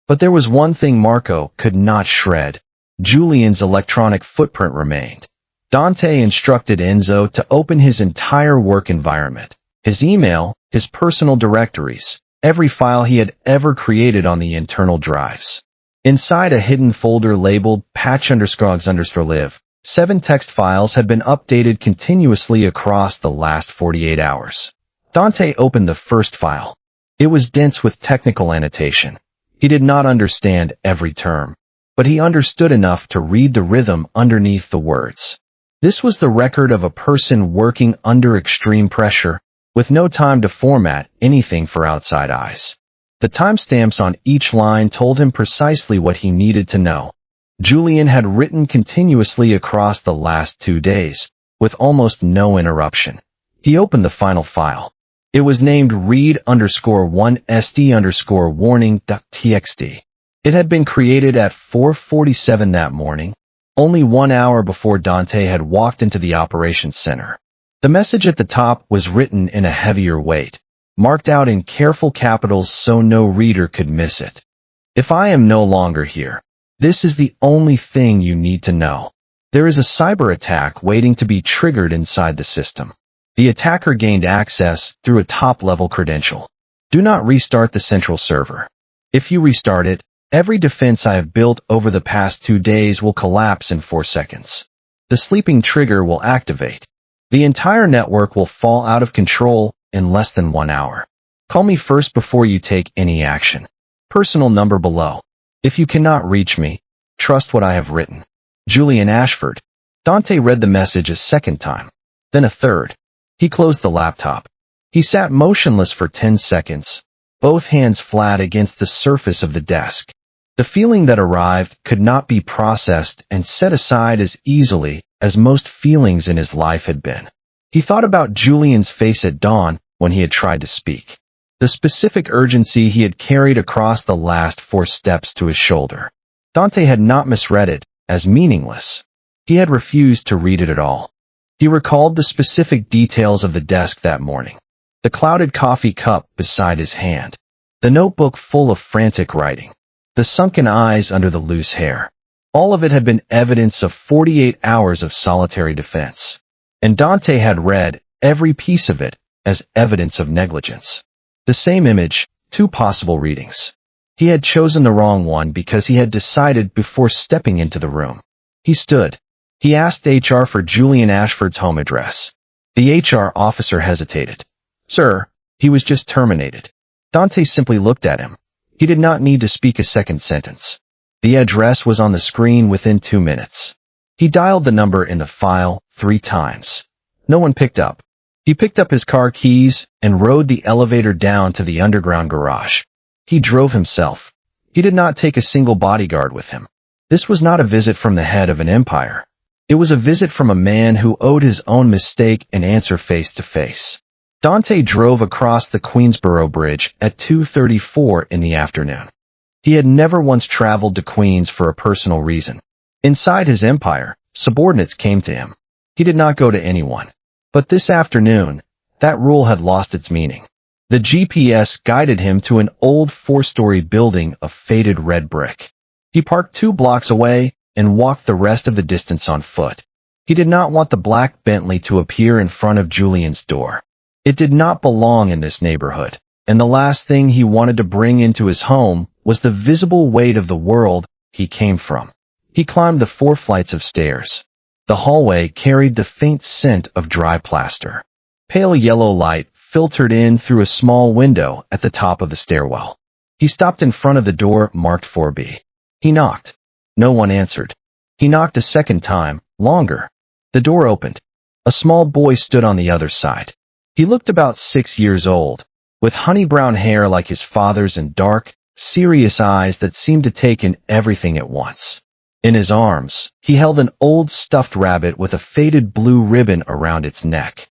But there was one thing Marco could not shred. Julian's electronic footprint remained. Dante instructed Enzo to open his entire work environment, his email, his personal directories, every file he had ever created on the internal drives. Inside a hidden folder labeled patch_live, 7 text files had been updated continuously across the last 48 hours. Dante opened the first file. It was dense with technical annotation. He did not understand every term, but he understood enough to read the rhythm underneath the words. This was the record of a person working under extreme pressure, with no time to format anything for outside eyes. The timestamps on each line told him precisely what he needed to know. Julian had written continuously across the last 2 days, with almost no interruption. He opened the final file. It was named read_1sd_warning.txt. It had been created at 4:47 that morning, only 1 hour before Dante had walked into the operations center. The message at the top was written in a heavier weight, marked out in careful capitals so no reader could miss it. If I am no longer here, this is the only thing you need to know. There is a cyber attack waiting to be triggered inside the system. The attacker gained access through a top-level credential. Do not restart the central server. If you restart it, every defense I have built over the past 2 days will collapse in 4 seconds. The sleeping trigger will activate. The entire network will fall out of control in less than 1 hour. Call me first before you take any action. Personal number below. If you cannot reach me, trust what I have written. Julian Ashford. Dante read the message a second time, then a third. He closed the laptop. He sat motionless for 10 seconds, both hands flat against the surface of the desk. The feeling that arrived could not be processed and set aside as easily as most feelings in his life had been. He thought about Julian's face at dawn when he had tried to speak. The specific urgency he had carried across the last 4 steps to his shoulder. Dante had not misread it as meaningless. He had refused to read it at all. He recalled the specific details of the desk that morning. The clouded coffee cup beside his hand. The notebook full of frantic writing. The sunken eyes under the loose hair. All of it had been evidence of 48 hours of solitary defense. And Dante had read every piece of it as evidence of negligence. The same image, 2 possible readings. He had chosen the wrong one because he had decided before stepping into the room. He stood. He asked HR for Julian Ashford's home address. The HR officer hesitated. "Sir, he was just terminated." Dante simply looked at him. He did not need to speak a second sentence. The address was on the screen within 2 minutes. He dialed the number in the file 3 times. No one picked up. He picked up his car keys and rode the elevator down to the underground garage. He drove himself. He did not take a single bodyguard with him. This was not a visit from the head of an empire. It was a visit from a man who owed his own mistake an answer face to face. Dante drove across the Queensboro Bridge at 2:34 in the afternoon. He had never once traveled to Queens for a personal reason. Inside his empire, subordinates came to him. He did not go to anyone. But this afternoon, that rule had lost its meaning. The GPS guided him to an old 4-story building of faded red brick. He parked 2 blocks away and walked the rest of the distance on foot. He did not want the black Bentley to appear in front of Julian's door. It did not belong in this neighborhood, and the last thing he wanted to bring into his home was the visible weight of the world he came from. He climbed the 4 flights of stairs. The hallway carried the faint scent of dry plaster. Pale yellow light filtered in through a small window at the top of the stairwell. He stopped in front of the door marked 4B. He knocked. No one answered. He knocked a second time, longer. The door opened. A small boy stood on the other side. He looked about 6 years old, with honey-brown hair like his father's and dark, serious eyes that seemed to take in everything at once. In his arms, he held an old stuffed rabbit with a faded blue ribbon around its neck.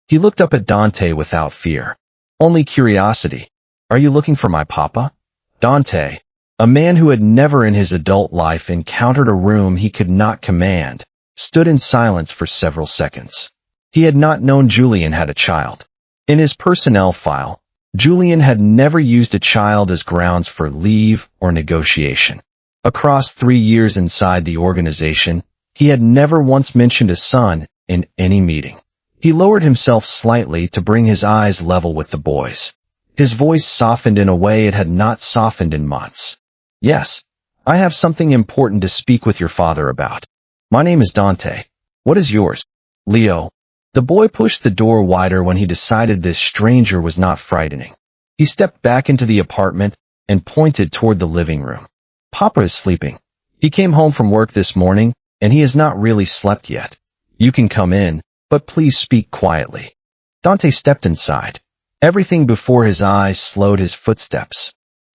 He looked up at Dante without fear. Only curiosity. "Are you looking for my papa?" Dante, a man who had never in his adult life encountered a room he could not command, stood in silence for several seconds. He had not known Julian had a child. In his personnel file, Julian had never used a child as grounds for leave or negotiation. Across 3 years inside the organization, he had never once mentioned a son in any meeting. He lowered himself slightly to bring his eyes level with the boy's. His voice softened in a way it had not softened in months. "Yes, I have something important to speak with your father about. My name is Dante. What is yours?" "Leo." The boy pushed the door wider when he decided this stranger was not frightening. He stepped back into the apartment and pointed toward the living room. "Papa is sleeping. He came home from work this morning, and he has not really slept yet. You can come in, but please speak quietly." Dante stepped inside. Everything before his eyes slowed his footsteps.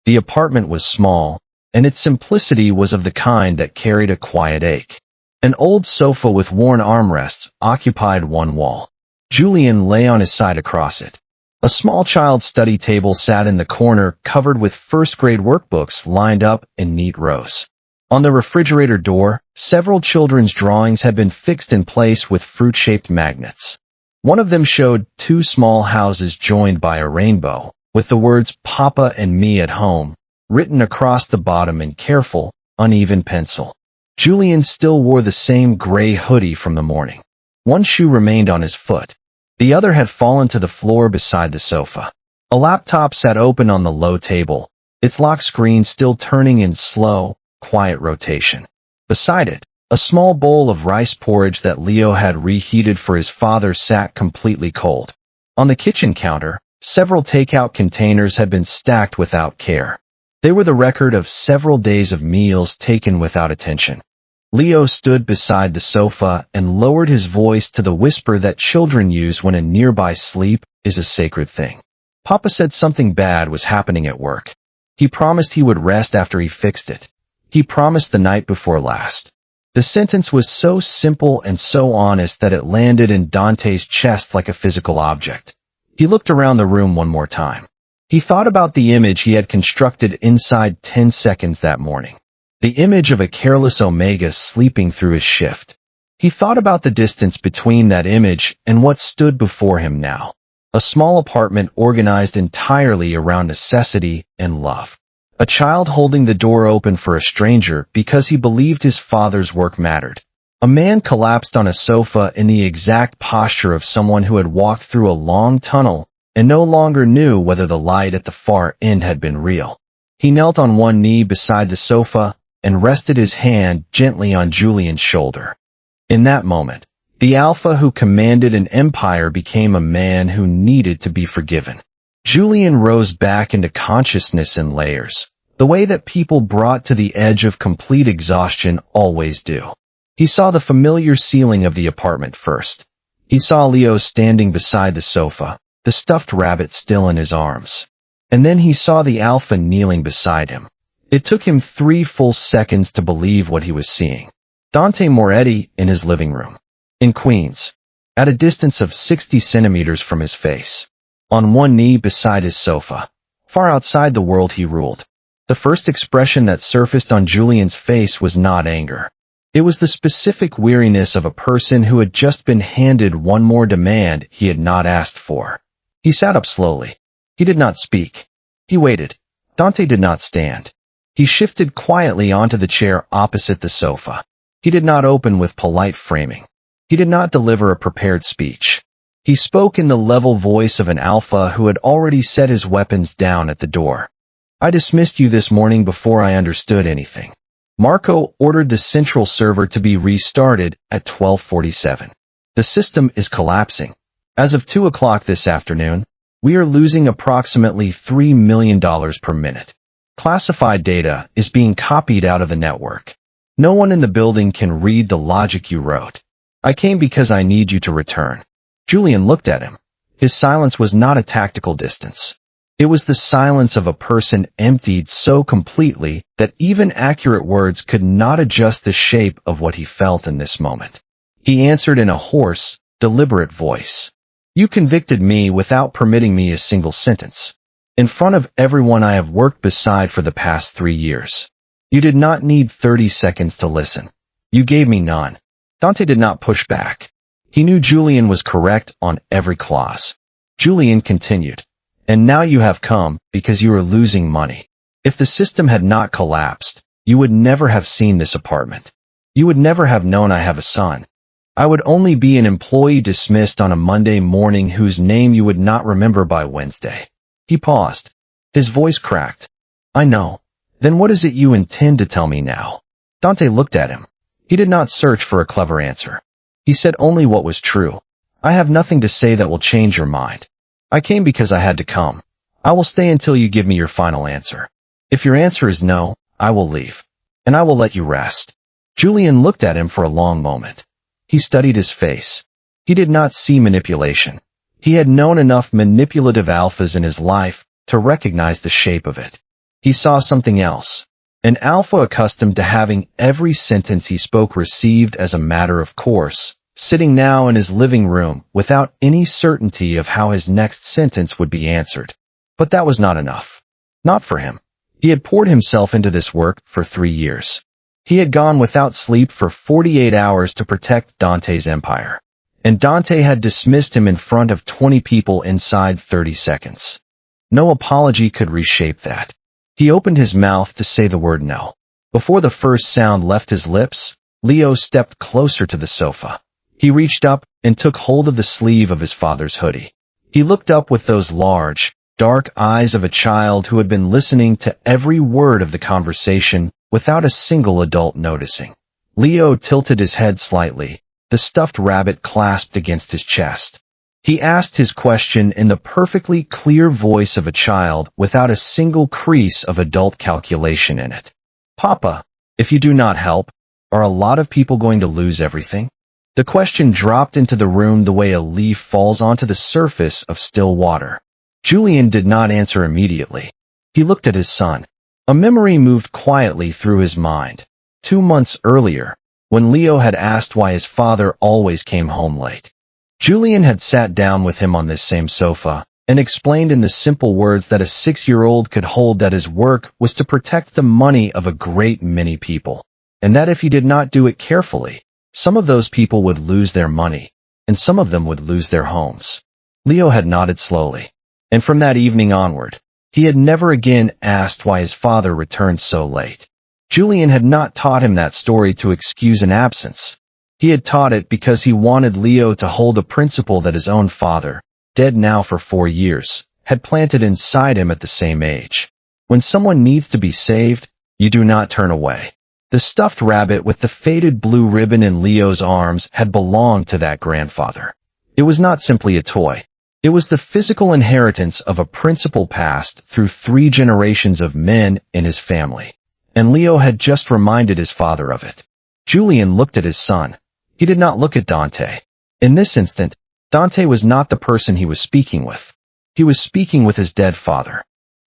The apartment was small, and its simplicity was of the kind that carried a quiet ache. An old sofa with worn armrests occupied one wall. Julian lay on his side across it. A small child's study table sat in the corner covered with first-grade workbooks lined up in neat rows. On the refrigerator door, several children's drawings had been fixed in place with fruit-shaped magnets. One of them showed 2 small houses joined by a rainbow, with the words "Papa and me at home" written across the bottom in careful, uneven pencil. Julian still wore the same gray hoodie from the morning. One shoe remained on his foot. The other had fallen to the floor beside the sofa. A laptop sat open on the low table, its lock screen still turning in slow, quiet rotation. Beside it, a small bowl of rice porridge that Leo had reheated for his father sat completely cold. On the kitchen counter, several takeout containers had been stacked without care. They were the record of several days of meals taken without attention. Leo stood beside the sofa and lowered his voice to the whisper that children use when a nearby sleep is a sacred thing. Papa said something bad was happening at work. He promised he would rest after he fixed it. He promised the night before last. The sentence was so simple and so honest that it landed in Dante's chest like a physical object. He looked around the room one more time. He thought about the image he had constructed inside 10 seconds that morning. The image of a careless Omega sleeping through his shift. He thought about the distance between that image and what stood before him now. A small apartment organized entirely around necessity and love. A child holding the door open for a stranger because he believed his father's work mattered. A man collapsed on a sofa in the exact posture of someone who had walked through a long tunnel and no longer knew whether the light at the far end had been real. He knelt on one knee beside the sofa and rested his hand gently on Julian's shoulder. In that moment, the alpha who commanded an empire became a man who needed to be forgiven. Julian rose back into consciousness in layers, the way that people brought to the edge of complete exhaustion always do. He saw the familiar ceiling of the apartment first. He saw Leo standing beside the sofa, the stuffed rabbit still in his arms. And then he saw the alpha kneeling beside him. It took him 3 full seconds to believe what he was seeing. Dante Moretti in his living room. In Queens. At a distance of 60 centimeters from his face. On one knee beside his sofa. Far outside the world he ruled. The first expression that surfaced on Julian's face was not anger. It was the specific weariness of a person who had just been handed one more demand he had not asked for. He sat up slowly. He did not speak. He waited. Dante did not stand. He shifted quietly onto the chair opposite the sofa. He did not open with polite framing. He did not deliver a prepared speech. He spoke in the level voice of an alpha who had already set his weapons down at the door. I dismissed you this morning before I understood anything. Marco ordered the central server to be restarted at 12:47. The system is collapsing. As of 2 o'clock this afternoon, we are losing approximately $3 million per minute. Classified data is being copied out of the network. No one in the building can read the logic you wrote. I came because I need you to return. Julian looked at him. His silence was not a tactical distance. It was the silence of a person emptied so completely that even accurate words could not adjust the shape of what he felt in this moment. He answered in a hoarse, deliberate voice. You convicted me without permitting me a single sentence. In front of everyone I have worked beside for the past 3 years. You did not need 30 seconds to listen. You gave me none. Dante did not push back. He knew Julian was correct on every clause. Julian continued. And now you have come because you are losing money. If the system had not collapsed, you would never have seen this apartment. You would never have known I have a son. I would only be an employee dismissed on a Monday morning whose name you would not remember by Wednesday. He paused. His voice cracked. I know. Then what is it you intend to tell me now? Dante looked at him. He did not search for a clever answer. He said only what was true. I have nothing to say that will change your mind. I came because I had to come. I will stay until you give me your final answer. If your answer is no, I will leave. And I will let you rest. Julian looked at him for a long moment. He studied his face. He did not see manipulation. He had known enough manipulative alphas in his life to recognize the shape of it. He saw something else. An alpha accustomed to having every sentence he spoke received as a matter of course, sitting now in his living room without any certainty of how his next sentence would be answered. But that was not enough. Not for him. He had poured himself into this work for 3 years. He had gone without sleep for 48 hours to protect Dante's empire. And Dante had dismissed him in front of 20 people inside 30 seconds. No apology could reshape that. He opened his mouth to say the word no. Before the first sound left his lips, Leo stepped closer to the sofa. He reached up and took hold of the sleeve of his father's hoodie. He looked up with those large, dark eyes of a child who had been listening to every word of the conversation without a single adult noticing. Leo tilted his head slightly, the stuffed rabbit clasped against his chest. He asked his question in the perfectly clear voice of a child without a single crease of adult calculation in it. Papa, if you do not help, Are a lot of people going to lose everything? The question dropped into the room the way a leaf falls onto the surface of still water. Julian did not answer immediately. He looked at his son. A memory moved quietly through his mind. 2 months earlier, when Leo had asked why his father always came home late. Julian had sat down with him on this same sofa and explained in the simple words that a 6-year-old could hold that his work was to protect the money of a great many people, and that if he did not do it carefully, some of those people would lose their money, and some of them would lose their homes. Leo had nodded slowly, and from that evening onward, he had never again asked why his father returned so late. Julian had not taught him that story to excuse an absence. He had taught it because he wanted Leo to hold a principle that his own father, dead now for 4 years, had planted inside him at the same age. When someone needs to be saved, you do not turn away. The stuffed rabbit with the faded blue ribbon in Leo's arms had belonged to that grandfather. It was not simply a toy. It was the physical inheritance of a principle passed through 3 generations of men in his family. And Leo had just reminded his father of it. Julian looked at his son. He did not look at Dante. In this instant, Dante was not the person he was speaking with. He was speaking with his dead father.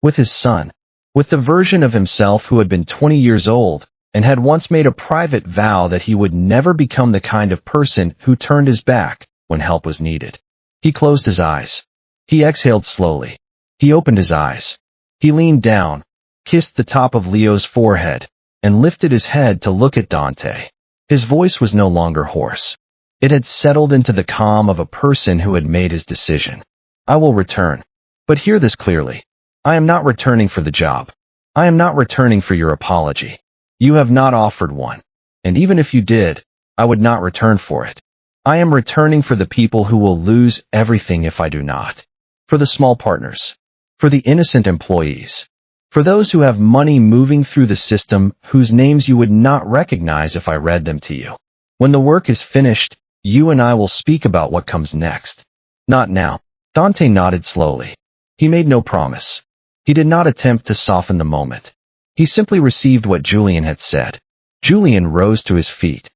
With his son. With the version of himself who had been 20 years old, and had once made a private vow that he would never become the kind of person who turned his back when help was needed. He closed his eyes. He exhaled slowly. He opened his eyes. He leaned down, kissed the top of Leo's forehead, and lifted his head to look at Dante. His voice was no longer hoarse. It had settled into the calm of a person who had made his decision. I will return. But hear this clearly. I am not returning for the job. I am not returning for your apology. You have not offered one. And even if you did, I would not return for it. I am returning for the people who will lose everything if I do not. For the small partners. For the innocent employees. For those who have money moving through the system whose names you would not recognize if I read them to you. When the work is finished, you and I will speak about what comes next. Not now. Dante nodded slowly. He made no promise. He did not attempt to soften the moment. He simply received what Julian had said. Julian rose to his feet.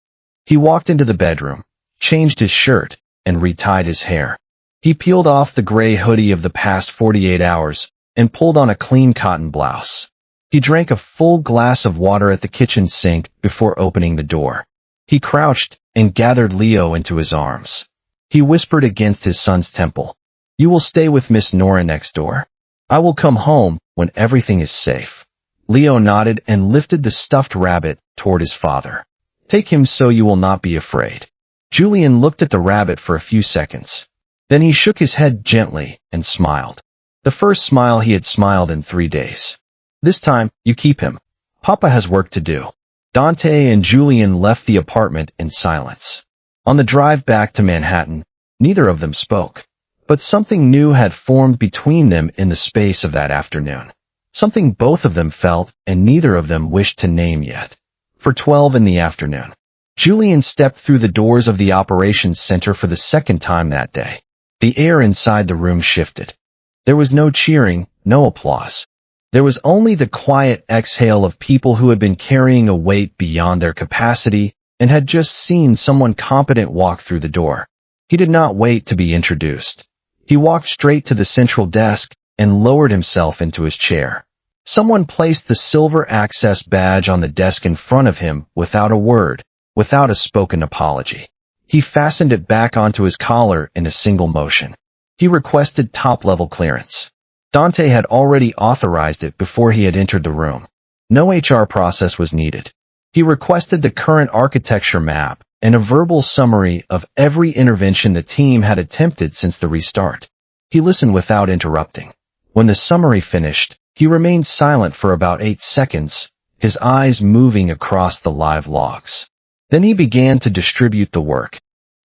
He walked into the bedroom, changed his shirt, and retied his hair. He peeled off the gray hoodie of the past 48 hours and pulled on a clean cotton blouse. He drank a full glass of water at the kitchen sink before opening the door. He crouched and gathered Leo into his arms. He whispered against his son's temple. You will stay with Miss Nora next door. I will come home when everything is safe. Leo nodded and lifted the stuffed rabbit toward his father. Take him so you will not be afraid. Julian looked at the rabbit for a few seconds. Then he shook his head gently and smiled. The first smile he had smiled in 3 days. This time, you keep him. Papa has work to do. Dante and Julian left the apartment in silence. On the drive back to Manhattan, neither of them spoke. But something new had formed between them in the space of that afternoon. Something both of them felt and neither of them wished to name yet. For 12 in the afternoon, Julian stepped through the doors of the operations center for the second time that day. The air inside the room shifted. There was no cheering, no applause. There was only the quiet exhale of people who had been carrying a weight beyond their capacity and had just seen someone competent walk through the door. He did not wait to be introduced. He walked straight to the central desk and lowered himself into his chair. Someone placed the silver access badge on the desk in front of him without a word, without a spoken apology. He fastened it back onto his collar in a single motion. He requested top-level clearance. Dante had already authorized it before he had entered the room. No HR process was needed. He requested the current architecture map and a verbal summary of every intervention the team had attempted since the restart. He listened without interrupting. When the summary finished, he remained silent for about 8 seconds, his eyes moving across the live logs. Then he began to distribute the work.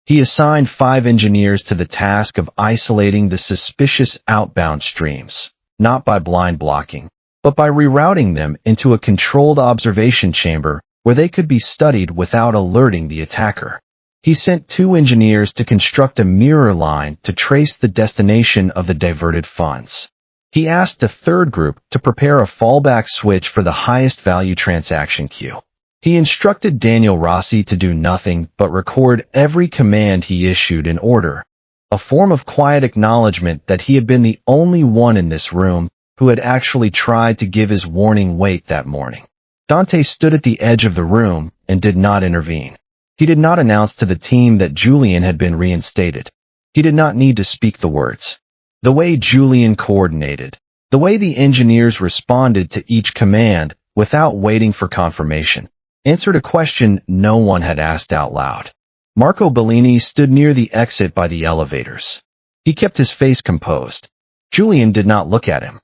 He assigned 5 engineers to the task of isolating the suspicious outbound streams, not by blind blocking, but by rerouting them into a controlled observation chamber where they could be studied without alerting the attacker. He sent 2 engineers to construct a mirror line to trace the destination of the diverted funds. He asked a 3rd group to prepare a fallback switch for the highest value transaction queue. He instructed Daniel Rossi to do nothing but record every command he issued in order, a form of quiet acknowledgement that he had been the only one in this room who had actually tried to give his warning weight that morning. Dante stood at the edge of the room and did not intervene. He did not announce to the team that Julian had been reinstated. He did not need to speak the words. The way Julian coordinated, the way the engineers responded to each command without waiting for confirmation, answered a question no one had asked out loud. Marco Bellini stood near the exit by the elevators. He kept his face composed. Julian did not look at him.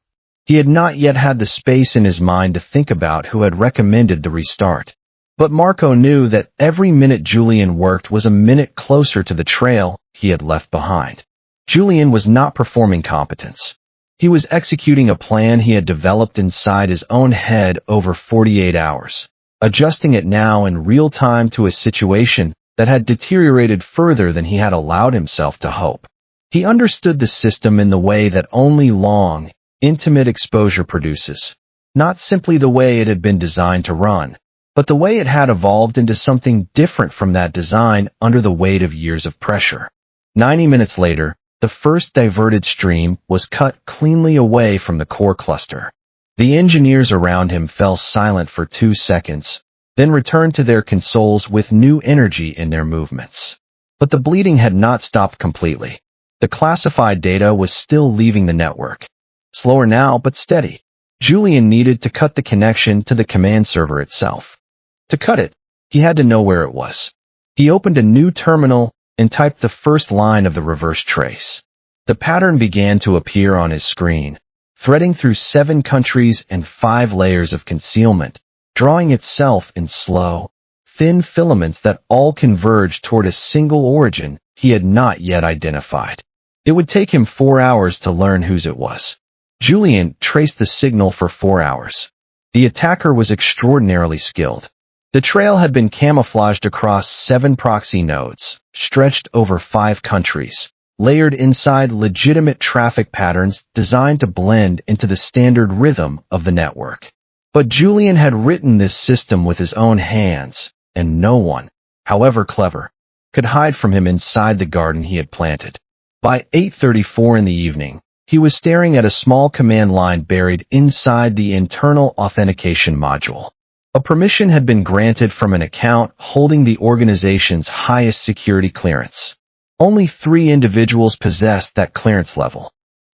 He had not yet had the space in his mind to think about who had recommended the restart. But Marco knew that every minute Julian worked was a minute closer to the trail he had left behind. Julian was not performing competence. He was executing a plan he had developed inside his own head over 48 hours, adjusting it now in real time to a situation that had deteriorated further than he had allowed himself to hope. He understood the system in the way that only long, intimate exposure produces, not simply the way it had been designed to run, but the way it had evolved into something different from that design under the weight of years of pressure. 90 minutes later, the first diverted stream was cut cleanly away from the core cluster. The engineers around him fell silent for 2 seconds, then returned to their consoles with new energy in their movements. But the bleeding had not stopped completely. The classified data was still leaving the network. Slower now, but steady. Julian needed to cut the connection to the command server itself. To cut it, he had to know where it was. He opened a new terminal and typed the first line of the reverse trace. The pattern began to appear on his screen, threading through 7 countries and 5 layers of concealment, drawing itself in slow, thin filaments that all converged toward a single origin he had not yet identified. It would take him 4 hours to learn whose it was. Julian traced the signal for 4 hours. The attacker was extraordinarily skilled. The trail had been camouflaged across 7 proxy nodes, stretched over 5 countries, layered inside legitimate traffic patterns designed to blend into the standard rhythm of the network. But Julian had written this system with his own hands, and no one, however clever, could hide from him inside the garden he had planted. By 8:34 in the evening, he was staring at a small command line buried inside the internal authentication module. A permission had been granted from an account holding the organization's highest security clearance. Only 3 individuals possessed that clearance level.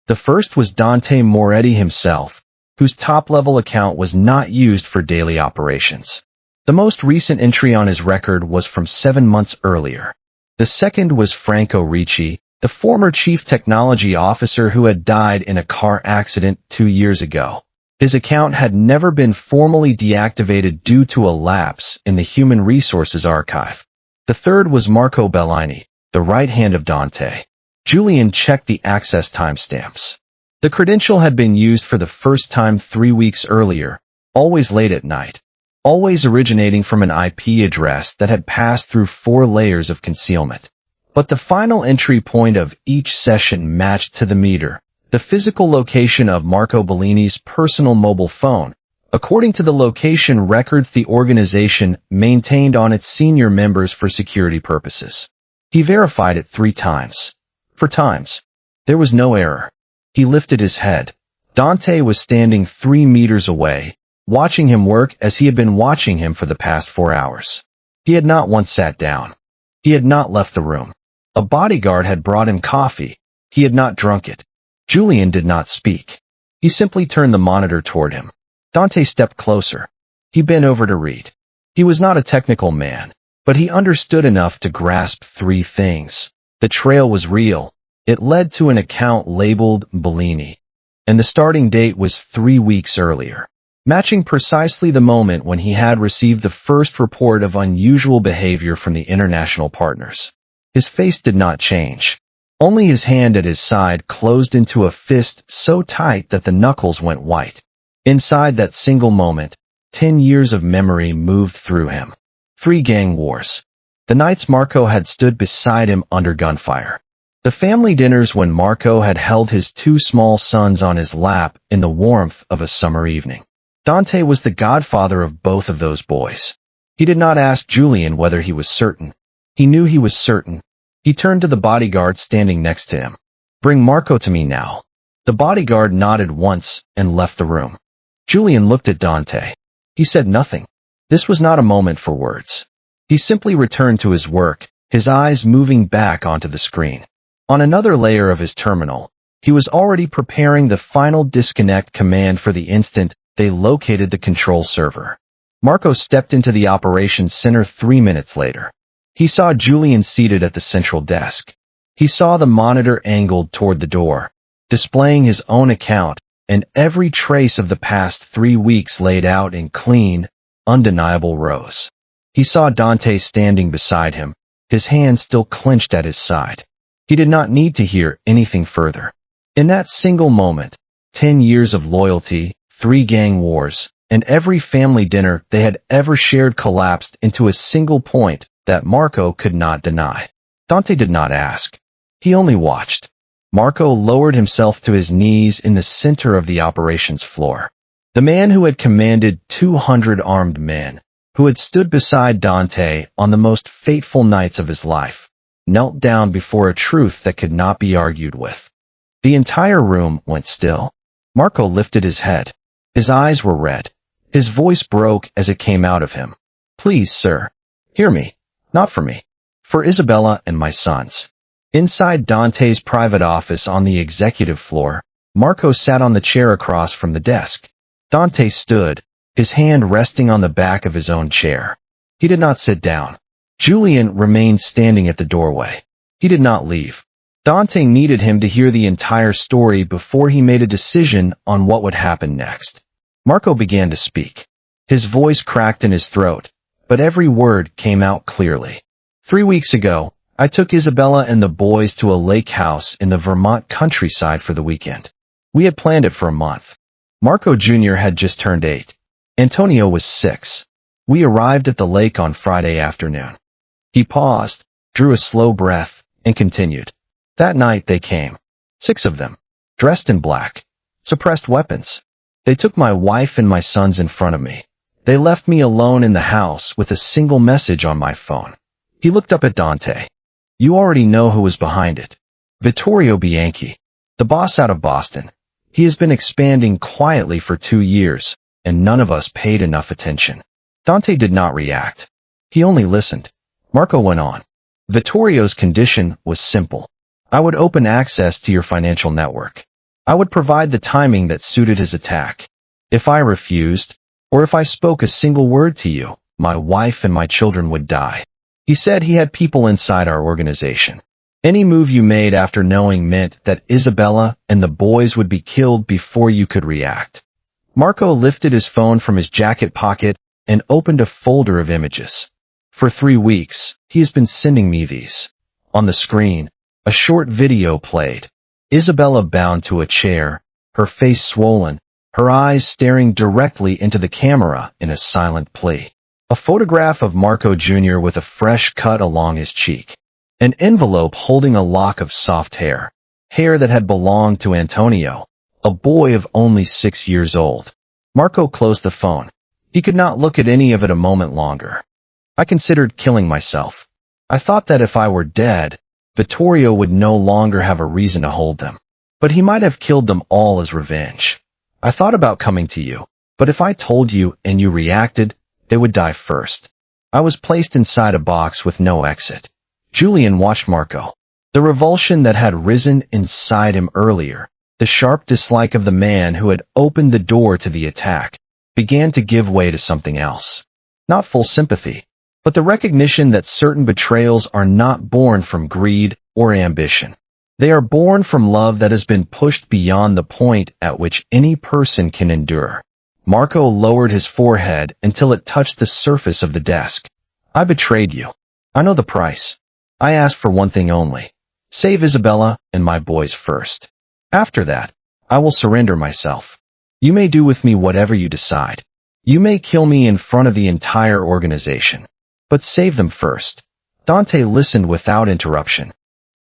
The first was Dante Moretti himself, whose top-level account was not used for daily operations. The most recent entry on his record was from 7 months earlier. The second was Franco Ricci, the former chief technology officer who had died in a car accident 2 years ago. His account had never been formally deactivated due to a lapse in the Human Resources Archive. The third was Marco Bellini, the right hand of Dante. Julian checked the access timestamps. The credential had been used for the first time 3 weeks earlier, always late at night, always originating from an IP address that had passed through 4 layers of concealment. But the final entry point of each session matched to the meter, the physical location of Marco Bellini's personal mobile phone, according to the location records the organization maintained on its senior members for security purposes. He verified it 3 times. 4 times. There was no error. He lifted his head. Dante was standing 3 meters away, watching him work as he had been watching him for the past 4 hours. He had not once sat down. He had not left the room. A bodyguard had brought him coffee. He had not drunk it. Julian did not speak. He simply turned the monitor toward him. Dante stepped closer. He bent over to read. He was not a technical man, but he understood enough to grasp 3 things. The trail was real. It led to an account labeled Bellini, and the starting date was 3 weeks earlier, matching precisely the moment when he had received the first report of unusual behavior from the international partners. His face did not change. Only his hand at his side closed into a fist so tight that the knuckles went white. Inside that single moment, 10 years of memory moved through him. 3 gang wars. The nights Marco had stood beside him under gunfire. The family dinners when Marco had held his 2 small sons on his lap in the warmth of a summer evening. Dante was the godfather of both of those boys. He did not ask Julian whether he was certain. He knew he was certain. He turned to the bodyguard standing next to him. "Bring Marco to me now." The bodyguard nodded once and left the room. Julian looked at Dante. He said nothing. This was not a moment for words. He simply returned to his work, his eyes moving back onto the screen. On another layer of his terminal, he was already preparing the final disconnect command for the instant they located the control server. Marco stepped into the operations center 3 minutes later. He saw Julian seated at the central desk. He saw the monitor angled toward the door, displaying his own account and every trace of the past 3 weeks laid out in clean, undeniable rows. He saw Dante standing beside him, his hands still clenched at his side. He did not need to hear anything further. In that single moment, 10 years of loyalty, 3 gang wars, and every family dinner they had ever shared collapsed into a single point that Marco could not deny. Dante did not ask. He only watched. Marco lowered himself to his knees in the center of the operations floor. The man who had commanded 200 armed men, who had stood beside Dante on the most fateful nights of his life, knelt down before a truth that could not be argued with. The entire room went still. Marco lifted his head. His eyes were red. His voice broke as it came out of him. "Please, sir, hear me. Not for me. For Isabella and my sons." Inside Dante's private office on the executive floor, Marco sat on the chair across from the desk. Dante stood, his hand resting on the back of his own chair. He did not sit down. Julian remained standing at the doorway. He did not leave. Dante needed him to hear the entire story before he made a decision on what would happen next. Marco began to speak. His voice cracked in his throat, but every word came out clearly. 3 weeks ago, I took Isabella and the boys to a lake house in the Vermont countryside for the weekend. We had planned it for a month. Marco Jr. had just turned 8. Antonio was 6. We arrived at the lake on Friday afternoon. He paused, drew a slow breath, and continued. That night they came. 6 of them, dressed in black, suppressed weapons. They took my wife and my sons in front of me. They left me alone in the house with a single message on my phone. He looked up at Dante. You already know who was behind it. Vittorio Bianchi, the boss out of Boston. He has been expanding quietly for 2 years, and none of us paid enough attention. Dante did not react. He only listened. Marco went on. Vittorio's condition was simple. I would open access to your financial network. I would provide the timing that suited his attack. If I refused, or if I spoke a single word to you, my wife and my children would die. He said he had people inside our organization. Any move you made after knowing meant that Isabella and the boys would be killed before you could react. Marco lifted his phone from his jacket pocket and opened a folder of images. For 3 weeks, he has been sending me these. On the screen, a short video played. Isabella bound to a chair, her face swollen, her eyes staring directly into the camera in a silent plea. A photograph of Marco Jr. with a fresh cut along his cheek. An envelope holding a lock of soft hair. Hair that had belonged to Antonio, a boy of only 6 years old. Marco closed the phone. He could not look at any of it a moment longer. I considered killing myself. I thought that if I were dead, Vittorio would no longer have a reason to hold them. But he might have killed them all as revenge. I thought about coming to you, but if I told you and you reacted, they would die first. I was placed inside a box with no exit. Julian watched Marco. The revulsion that had risen inside him earlier, the sharp dislike of the man who had opened the door to the attack, began to give way to something else. Not full sympathy, but the recognition that certain betrayals are not born from greed or ambition. They are born from love that has been pushed beyond the point at which any person can endure. Marco lowered his forehead until it touched the surface of the desk. I betrayed you. I know the price. I ask for one thing only. Save Isabella and my boys first. After that, I will surrender myself. You may do with me whatever you decide. You may kill me in front of the entire organization. But save them first. Dante listened without interruption.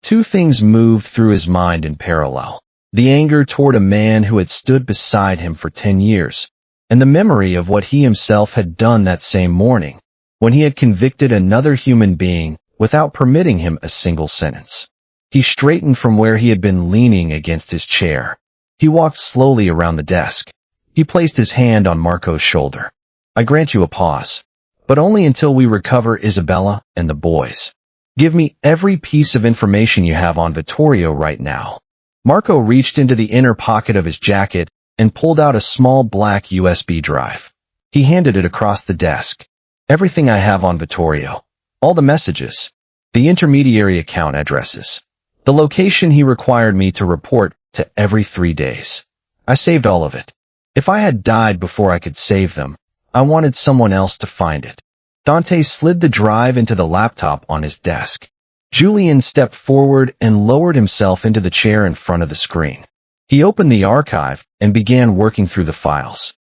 2 things moved through his mind in parallel. The anger toward a man who had stood beside him for 10 years, and the memory of what he himself had done that same morning, when he had convicted another human being without permitting him a single sentence. He straightened from where he had been leaning against his chair. He walked slowly around the desk. He placed his hand on Marco's shoulder. I grant you a pause, but only until we recover Isabella and the boys. Give me every piece of information you have on Vittorio right now. Marco reached into the inner pocket of his jacket and pulled out a small black USB drive. He handed it across the desk. Everything I have on Vittorio. All the messages. The intermediary account addresses. The location he required me to report to every 3 days. I saved all of it. If I had died before I could save them, I wanted someone else to find it. Dante slid the drive into the laptop on his desk. Julian stepped forward and lowered himself into the chair in front of the screen. He opened the archive and began working through the files.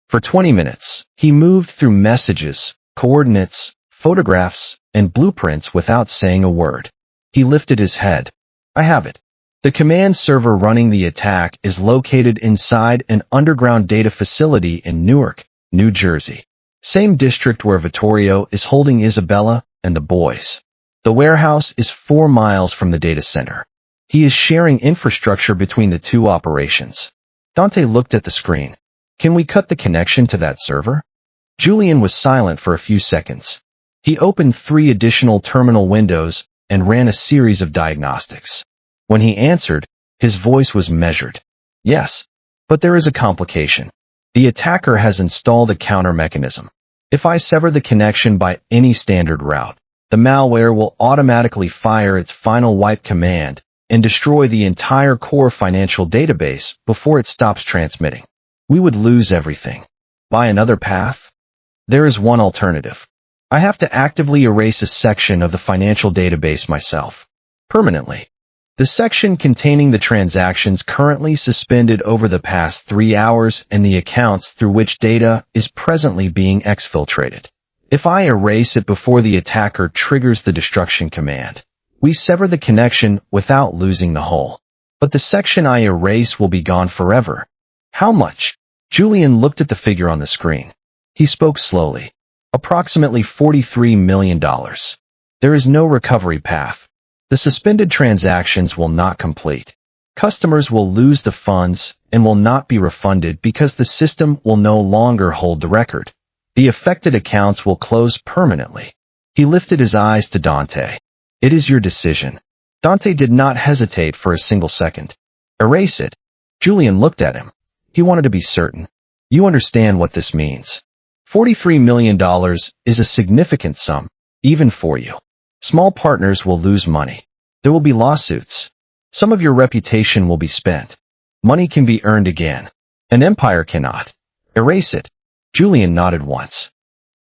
For 20 minutes, he moved through messages, coordinates, photographs, and blueprints without saying a word. He lifted his head. I have it. The command server running the attack is located inside an underground data facility in Newark, New Jersey. Same district where Vittorio is holding Isabella and the boys. The warehouse is 4 miles from the data center. He is sharing infrastructure between the two operations. Dante looked at the screen. Can we cut the connection to that server? Julian was silent for a few seconds. He opened 3 additional terminal windows and ran a series of diagnostics. When he answered, his voice was measured. Yes, but there is a complication. The attacker has installed a counter mechanism. If I sever the connection by any standard route, the malware will automatically fire its final wipe command and destroy the entire core financial database before it stops transmitting. We would lose everything. By another path? There is one alternative. I have to actively erase a section of the financial database myself. Permanently. The section containing the transactions currently suspended over the past 3 hours and the accounts through which data is presently being exfiltrated. If I erase it before the attacker triggers the destruction command, we sever the connection without losing the whole. But the section I erase will be gone forever. How much? Julian looked at the figure on the screen. He spoke slowly. Approximately $43 million. There is no recovery path. The suspended transactions will not complete. Customers will lose the funds and will not be refunded because the system will no longer hold the record. The affected accounts will close permanently. He lifted his eyes to Dante. It is your decision. Dante did not hesitate for a single second. Erase it. Julian looked at him. He wanted to be certain. You understand what this means. $43 million is a significant sum, even for you. Small partners will lose money. There will be lawsuits. Some of your reputation will be spent. Money can be earned again. An empire cannot. Erase it. Julian nodded once.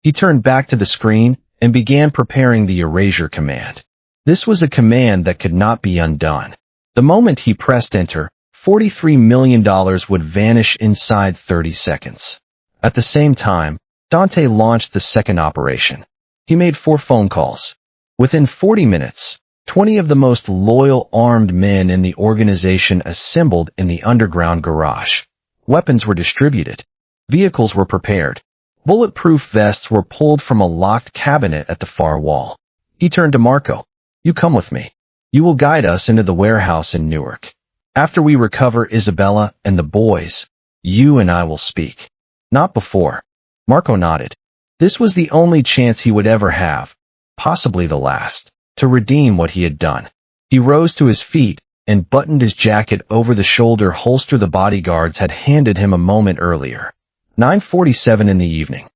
He turned back to the screen and began preparing the erasure command. This was a command that could not be undone. The moment he pressed enter, $43 million would vanish inside 30 seconds. At the same time, Dante launched the second operation. He made 4 phone calls. Within 40 minutes, 20 of the most loyal armed men in the organization assembled in the underground garage. Weapons were distributed. Vehicles were prepared. Bulletproof vests were pulled from a locked cabinet at the far wall. He turned to Marco. You come with me. You will guide us into the warehouse in Newark. After we recover Isabella and the boys, you and I will speak. Not before. Marco nodded. This was the only chance he would ever have, possibly the last, to redeem what he had done. He rose to his feet and buttoned his jacket over the shoulder holster the bodyguards had handed him a moment earlier. 9:47 in the evening.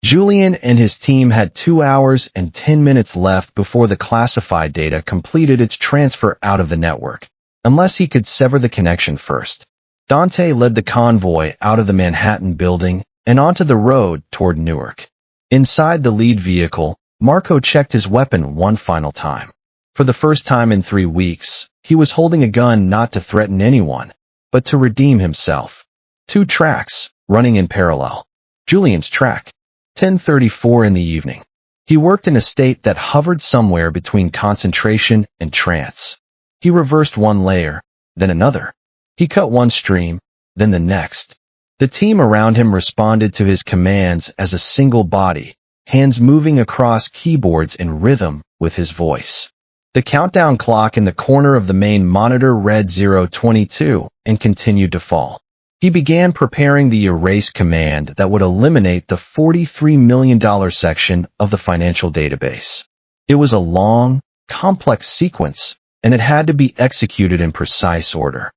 Julian and his team had 2 hours and 10 minutes left before the classified data completed its transfer out of the network, unless he could sever the connection first. Dante led the convoy out of the Manhattan building and onto the road toward Newark. Inside the lead vehicle, Marco checked his weapon one final time. For the first time in 3 weeks, he was holding a gun not to threaten anyone, but to redeem himself. 2 tracks, running in parallel. Julian's track. 10:34 in the evening. He worked in a state that hovered somewhere between concentration and trance. He reversed one layer, then another. He cut one stream, then the next. The team around him responded to his commands as a single body, hands moving across keyboards in rhythm with his voice. The countdown clock in the corner of the main monitor read 0:22 and continued to fall. He began preparing the erase command that would eliminate the $43 million section of the financial database. It was a long, complex sequence, and it had to be executed in precise order.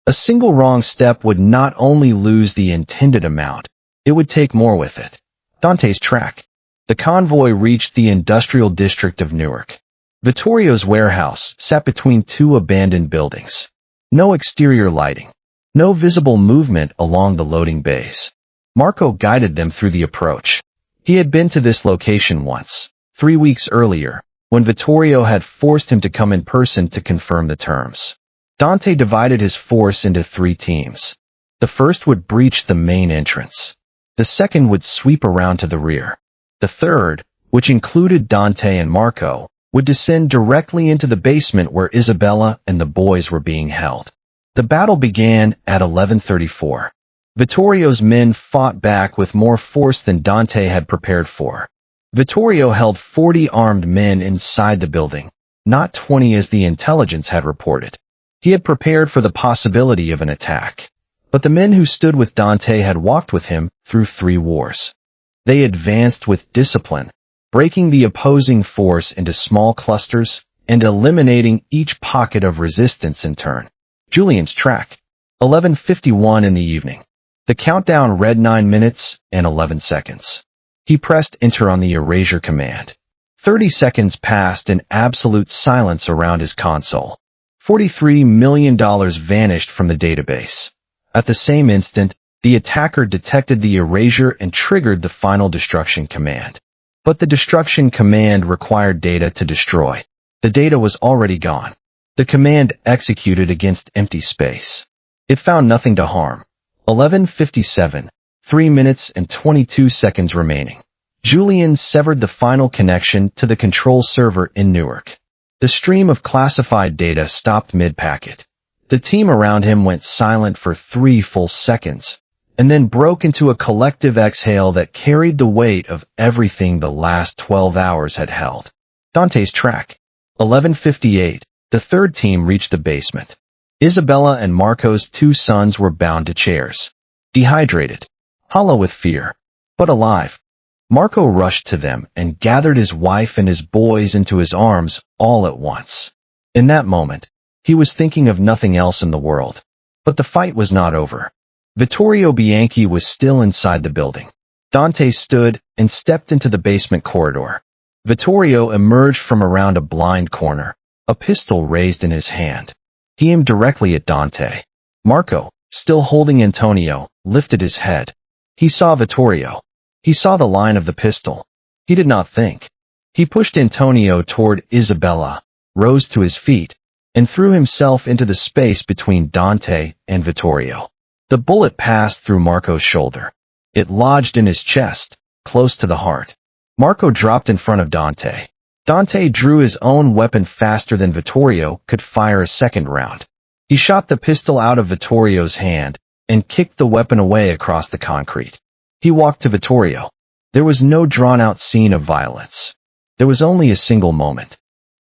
A single wrong step would not only lose the intended amount, it would take more with it. Dante's track. The convoy reached the industrial district of Newark. Vittorio's warehouse sat between two abandoned buildings. No exterior lighting. No visible movement along the loading bays. Marco guided them through the approach. He had been to this location once, 3 weeks earlier, when Vittorio had forced him to come in person to confirm the terms. Dante divided his force into 3 teams. The first would breach the main entrance. The second would sweep around to the rear. The third, which included Dante and Marco, would descend directly into the basement where Isabella and the boys were being held. The battle began at 11:34. Vittorio's men fought back with more force than Dante had prepared for. Vittorio held 40 armed men inside the building, not 20 as the intelligence had reported. He had prepared for the possibility of an attack. But the men who stood with Dante had walked with him through 3 wars. They advanced with discipline, breaking the opposing force into small clusters and eliminating each pocket of resistance in turn. Julian's track. 11:51 in the evening. The countdown read 9 minutes and 11 seconds. He pressed enter on the erasure command. 30 seconds passed in absolute silence around his console. $43 million vanished from the database. At the same instant, the attacker detected the erasure and triggered the final destruction command. But the destruction command required data to destroy. The data was already gone. The command executed against empty space. It found nothing to harm. 11:57, 3 minutes and 22 seconds remaining. Julian severed the final connection to the control server in Newark. The stream of classified data stopped mid-packet. The team around him went silent for 3 full seconds, and then broke into a collective exhale that carried the weight of everything the last 12 hours had held. Dante's track. 11:58. The third team reached the basement. Isabella and Marco's 2 sons were bound to chairs. Dehydrated. Hollow with fear. But alive. Marco rushed to them and gathered his wife and his boys into his arms all at once. In that moment, he was thinking of nothing else in the world. But the fight was not over. Vittorio Bianchi was still inside the building. Dante stood and stepped into the basement corridor. Vittorio emerged from around a blind corner, a pistol raised in his hand. He aimed directly at Dante. Marco, still holding Antonio, lifted his head. He saw Vittorio. He saw the line of the pistol. He did not think. He pushed Antonio toward Isabella, rose to his feet, and threw himself into the space between Dante and Vittorio. The bullet passed through Marco's shoulder. It lodged in his chest, close to the heart. Marco dropped in front of Dante. Dante drew his own weapon faster than Vittorio could fire a second round. He shot the pistol out of Vittorio's hand and kicked the weapon away across the concrete. He walked to Vittorio. There was no drawn-out scene of violence. There was only a single moment.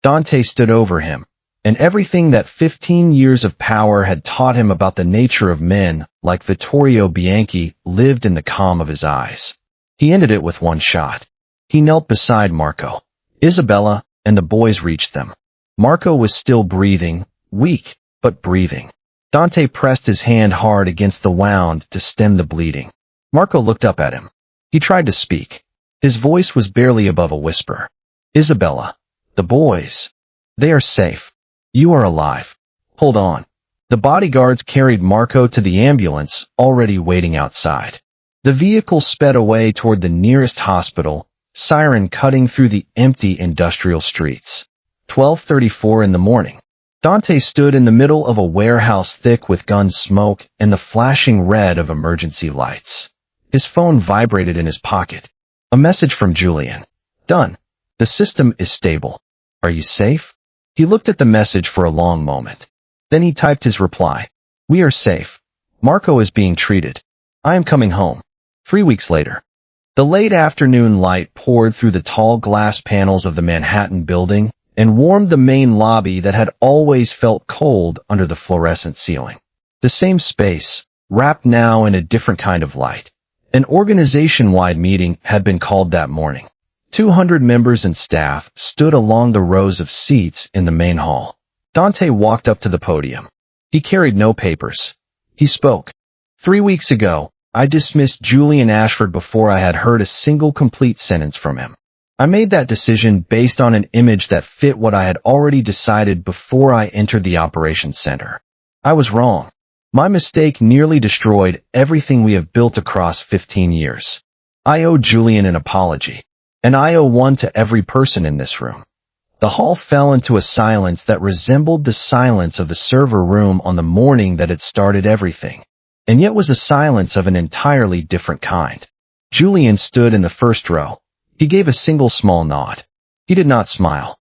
Dante stood over him, and everything that 15 years of power had taught him about the nature of men like Vittorio Bianchi lived in the calm of his eyes. He ended it with one shot. He knelt beside Marco. Isabella and the boys reached them. Marco was still breathing, weak, but breathing. Dante pressed his hand hard against the wound to stem the bleeding. Marco looked up at him. He tried to speak. His voice was barely above a whisper. Isabella, the boys. They are safe. You are alive. Hold on. The bodyguards carried Marco to the ambulance, already waiting outside. The vehicle sped away toward the nearest hospital, siren cutting through the empty industrial streets. 12:34 in the morning. Dante stood in the middle of a warehouse thick with gun smoke and the flashing red of emergency lights. His phone vibrated in his pocket. A message from Julian. Done. The system is stable. Are you safe? He looked at the message for a long moment. Then he typed his reply. We are safe. Marco is being treated. I am coming home. 3 weeks later. The late afternoon light poured through the tall glass panels of the Manhattan building and warmed the main lobby that had always felt cold under the fluorescent ceiling. The same space, wrapped now in a different kind of light. An organization-wide meeting had been called that morning. 200 members and staff stood along the rows of seats in the main hall. Dante walked up to the podium. He carried no papers. He spoke. 3 weeks ago, I dismissed Julian Ashford before I had heard a single complete sentence from him. I made that decision based on an image that fit what I had already decided before I entered the operations center. I was wrong. My mistake nearly destroyed everything we have built across 15 years. I owe Julian an apology. And I owe one to every person in this room. The hall fell into a silence that resembled the silence of the server room on the morning that had started everything, and yet was a silence of an entirely different kind. Julian stood in the first row. He gave a single small nod. He did not smile.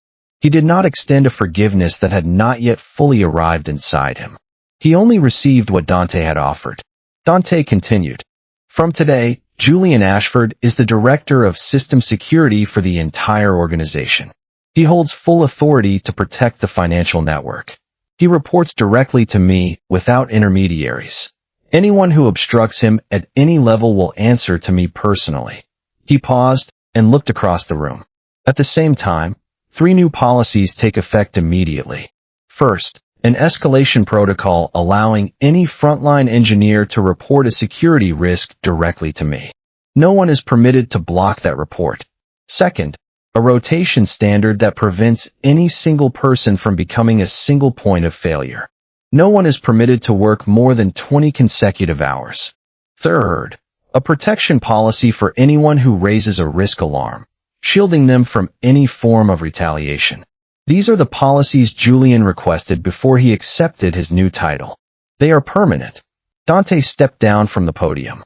He did not extend a forgiveness that had not yet fully arrived inside him. He only received what Dante had offered. Dante continued. From today, Julian Ashford is the Director of System Security for the entire organization. He holds full authority to protect the financial network. He reports directly to me without intermediaries. Anyone who obstructs him at any level will answer to me personally. He paused and looked across the room. At the same time, 3 new policies take effect immediately. First, an escalation protocol allowing any frontline engineer to report a security risk directly to me. No one is permitted to block that report. Second, a rotation standard that prevents any single person from becoming a single point of failure. No one is permitted to work more than 20 consecutive hours. Third, a protection policy for anyone who raises a risk alarm, shielding them from any form of retaliation. These are the policies Julian requested before he accepted his new title. They are permanent. Dante stepped down from the podium.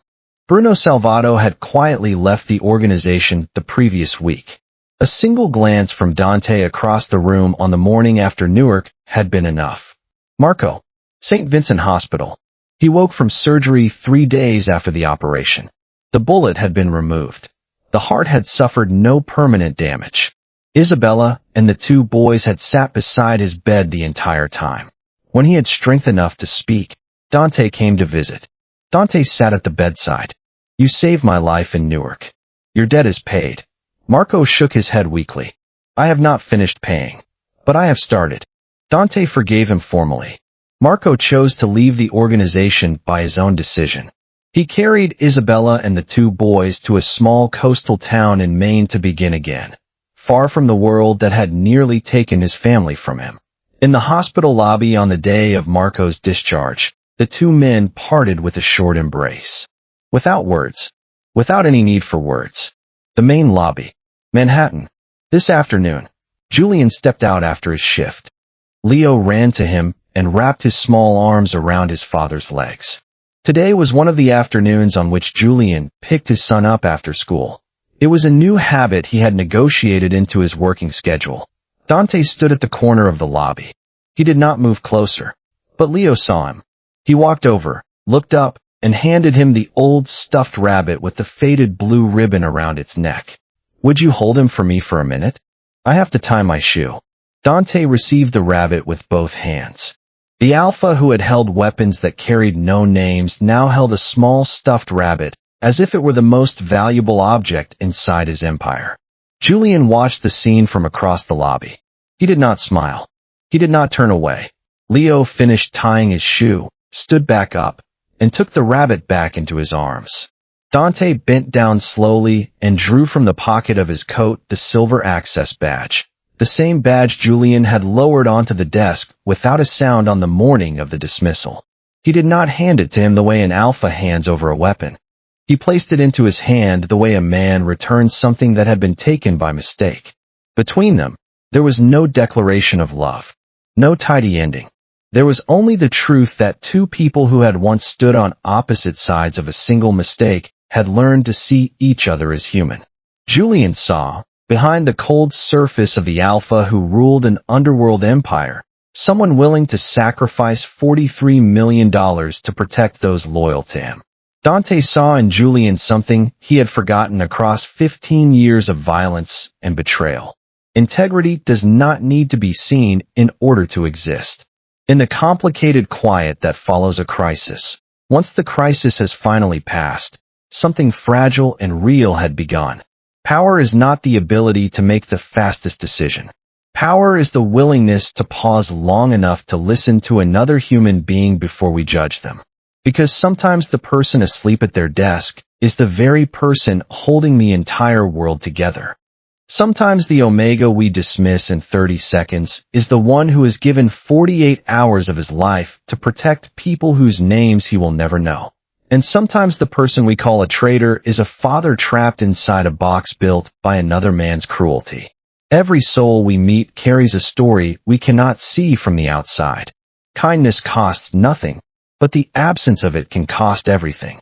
Bruno Salvato had quietly left the organization the previous week. A single glance from Dante across the room on the morning after Newark had been enough. Marco, St. Vincent Hospital. He woke from surgery 3 days after the operation. The bullet had been removed. The heart had suffered no permanent damage. Isabella and the 2 boys had sat beside his bed the entire time. When he had strength enough to speak, Dante came to visit. Dante sat at the bedside. You saved my life in Newark. Your debt is paid. Marco shook his head weakly. I have not finished paying. But I have started. Dante forgave him formally. Marco chose to leave the organization by his own decision. He carried Isabella and the 2 boys to a small coastal town in Maine to begin again, far from the world that had nearly taken his family from him. In the hospital lobby on the day of Marco's discharge, the 2 men parted with a short embrace. Without words. Without any need for words. The main lobby. Manhattan. This afternoon, Julian stepped out after his shift. Leo ran to him and wrapped his small arms around his father's legs. Today was one of the afternoons on which Julian picked his son up after school. It was a new habit he had negotiated into his working schedule. Dante stood at the corner of the lobby. He did not move closer, but Leo saw him. He walked over, looked up, and handed him the old stuffed rabbit with the faded blue ribbon around its neck. Would you hold him for me for a minute? I have to tie my shoe. Dante received the rabbit with both hands. The alpha who had held weapons that carried no names now held a small stuffed rabbit, as if it were the most valuable object inside his empire. Julian watched the scene from across the lobby. He did not smile. He did not turn away. Leo finished tying his shoe, stood back up, and took the rabbit back into his arms. Dante bent down slowly and drew from the pocket of his coat the silver access badge, the same badge Julian had lowered onto the desk without a sound on the morning of the dismissal. He did not hand it to him the way an alpha hands over a weapon. He placed it into his hand the way a man returns something that had been taken by mistake. Between them, there was no declaration of love, no tidy ending. There was only the truth that 2 people who had once stood on opposite sides of a single mistake had learned to see each other as human. Julian saw, behind the cold surface of the alpha who ruled an underworld empire, someone willing to sacrifice $43 million to protect those loyal to him. Dante saw in Julian something he had forgotten across 15 years of violence and betrayal. Integrity does not need to be seen in order to exist. In the complicated quiet that follows a crisis, once the crisis has finally passed, something fragile and real had begun. Power is not the ability to make the fastest decision. Power is the willingness to pause long enough to listen to another human being before we judge them. Because sometimes the person asleep at their desk is the very person holding the entire world together. Sometimes the Omega we dismiss in 30 seconds is the one who has given 48 hours of his life to protect people whose names he will never know. And sometimes the person we call a traitor is a father trapped inside a box built by another man's cruelty. Every soul we meet carries a story we cannot see from the outside. Kindness costs nothing, but the absence of it can cost everything.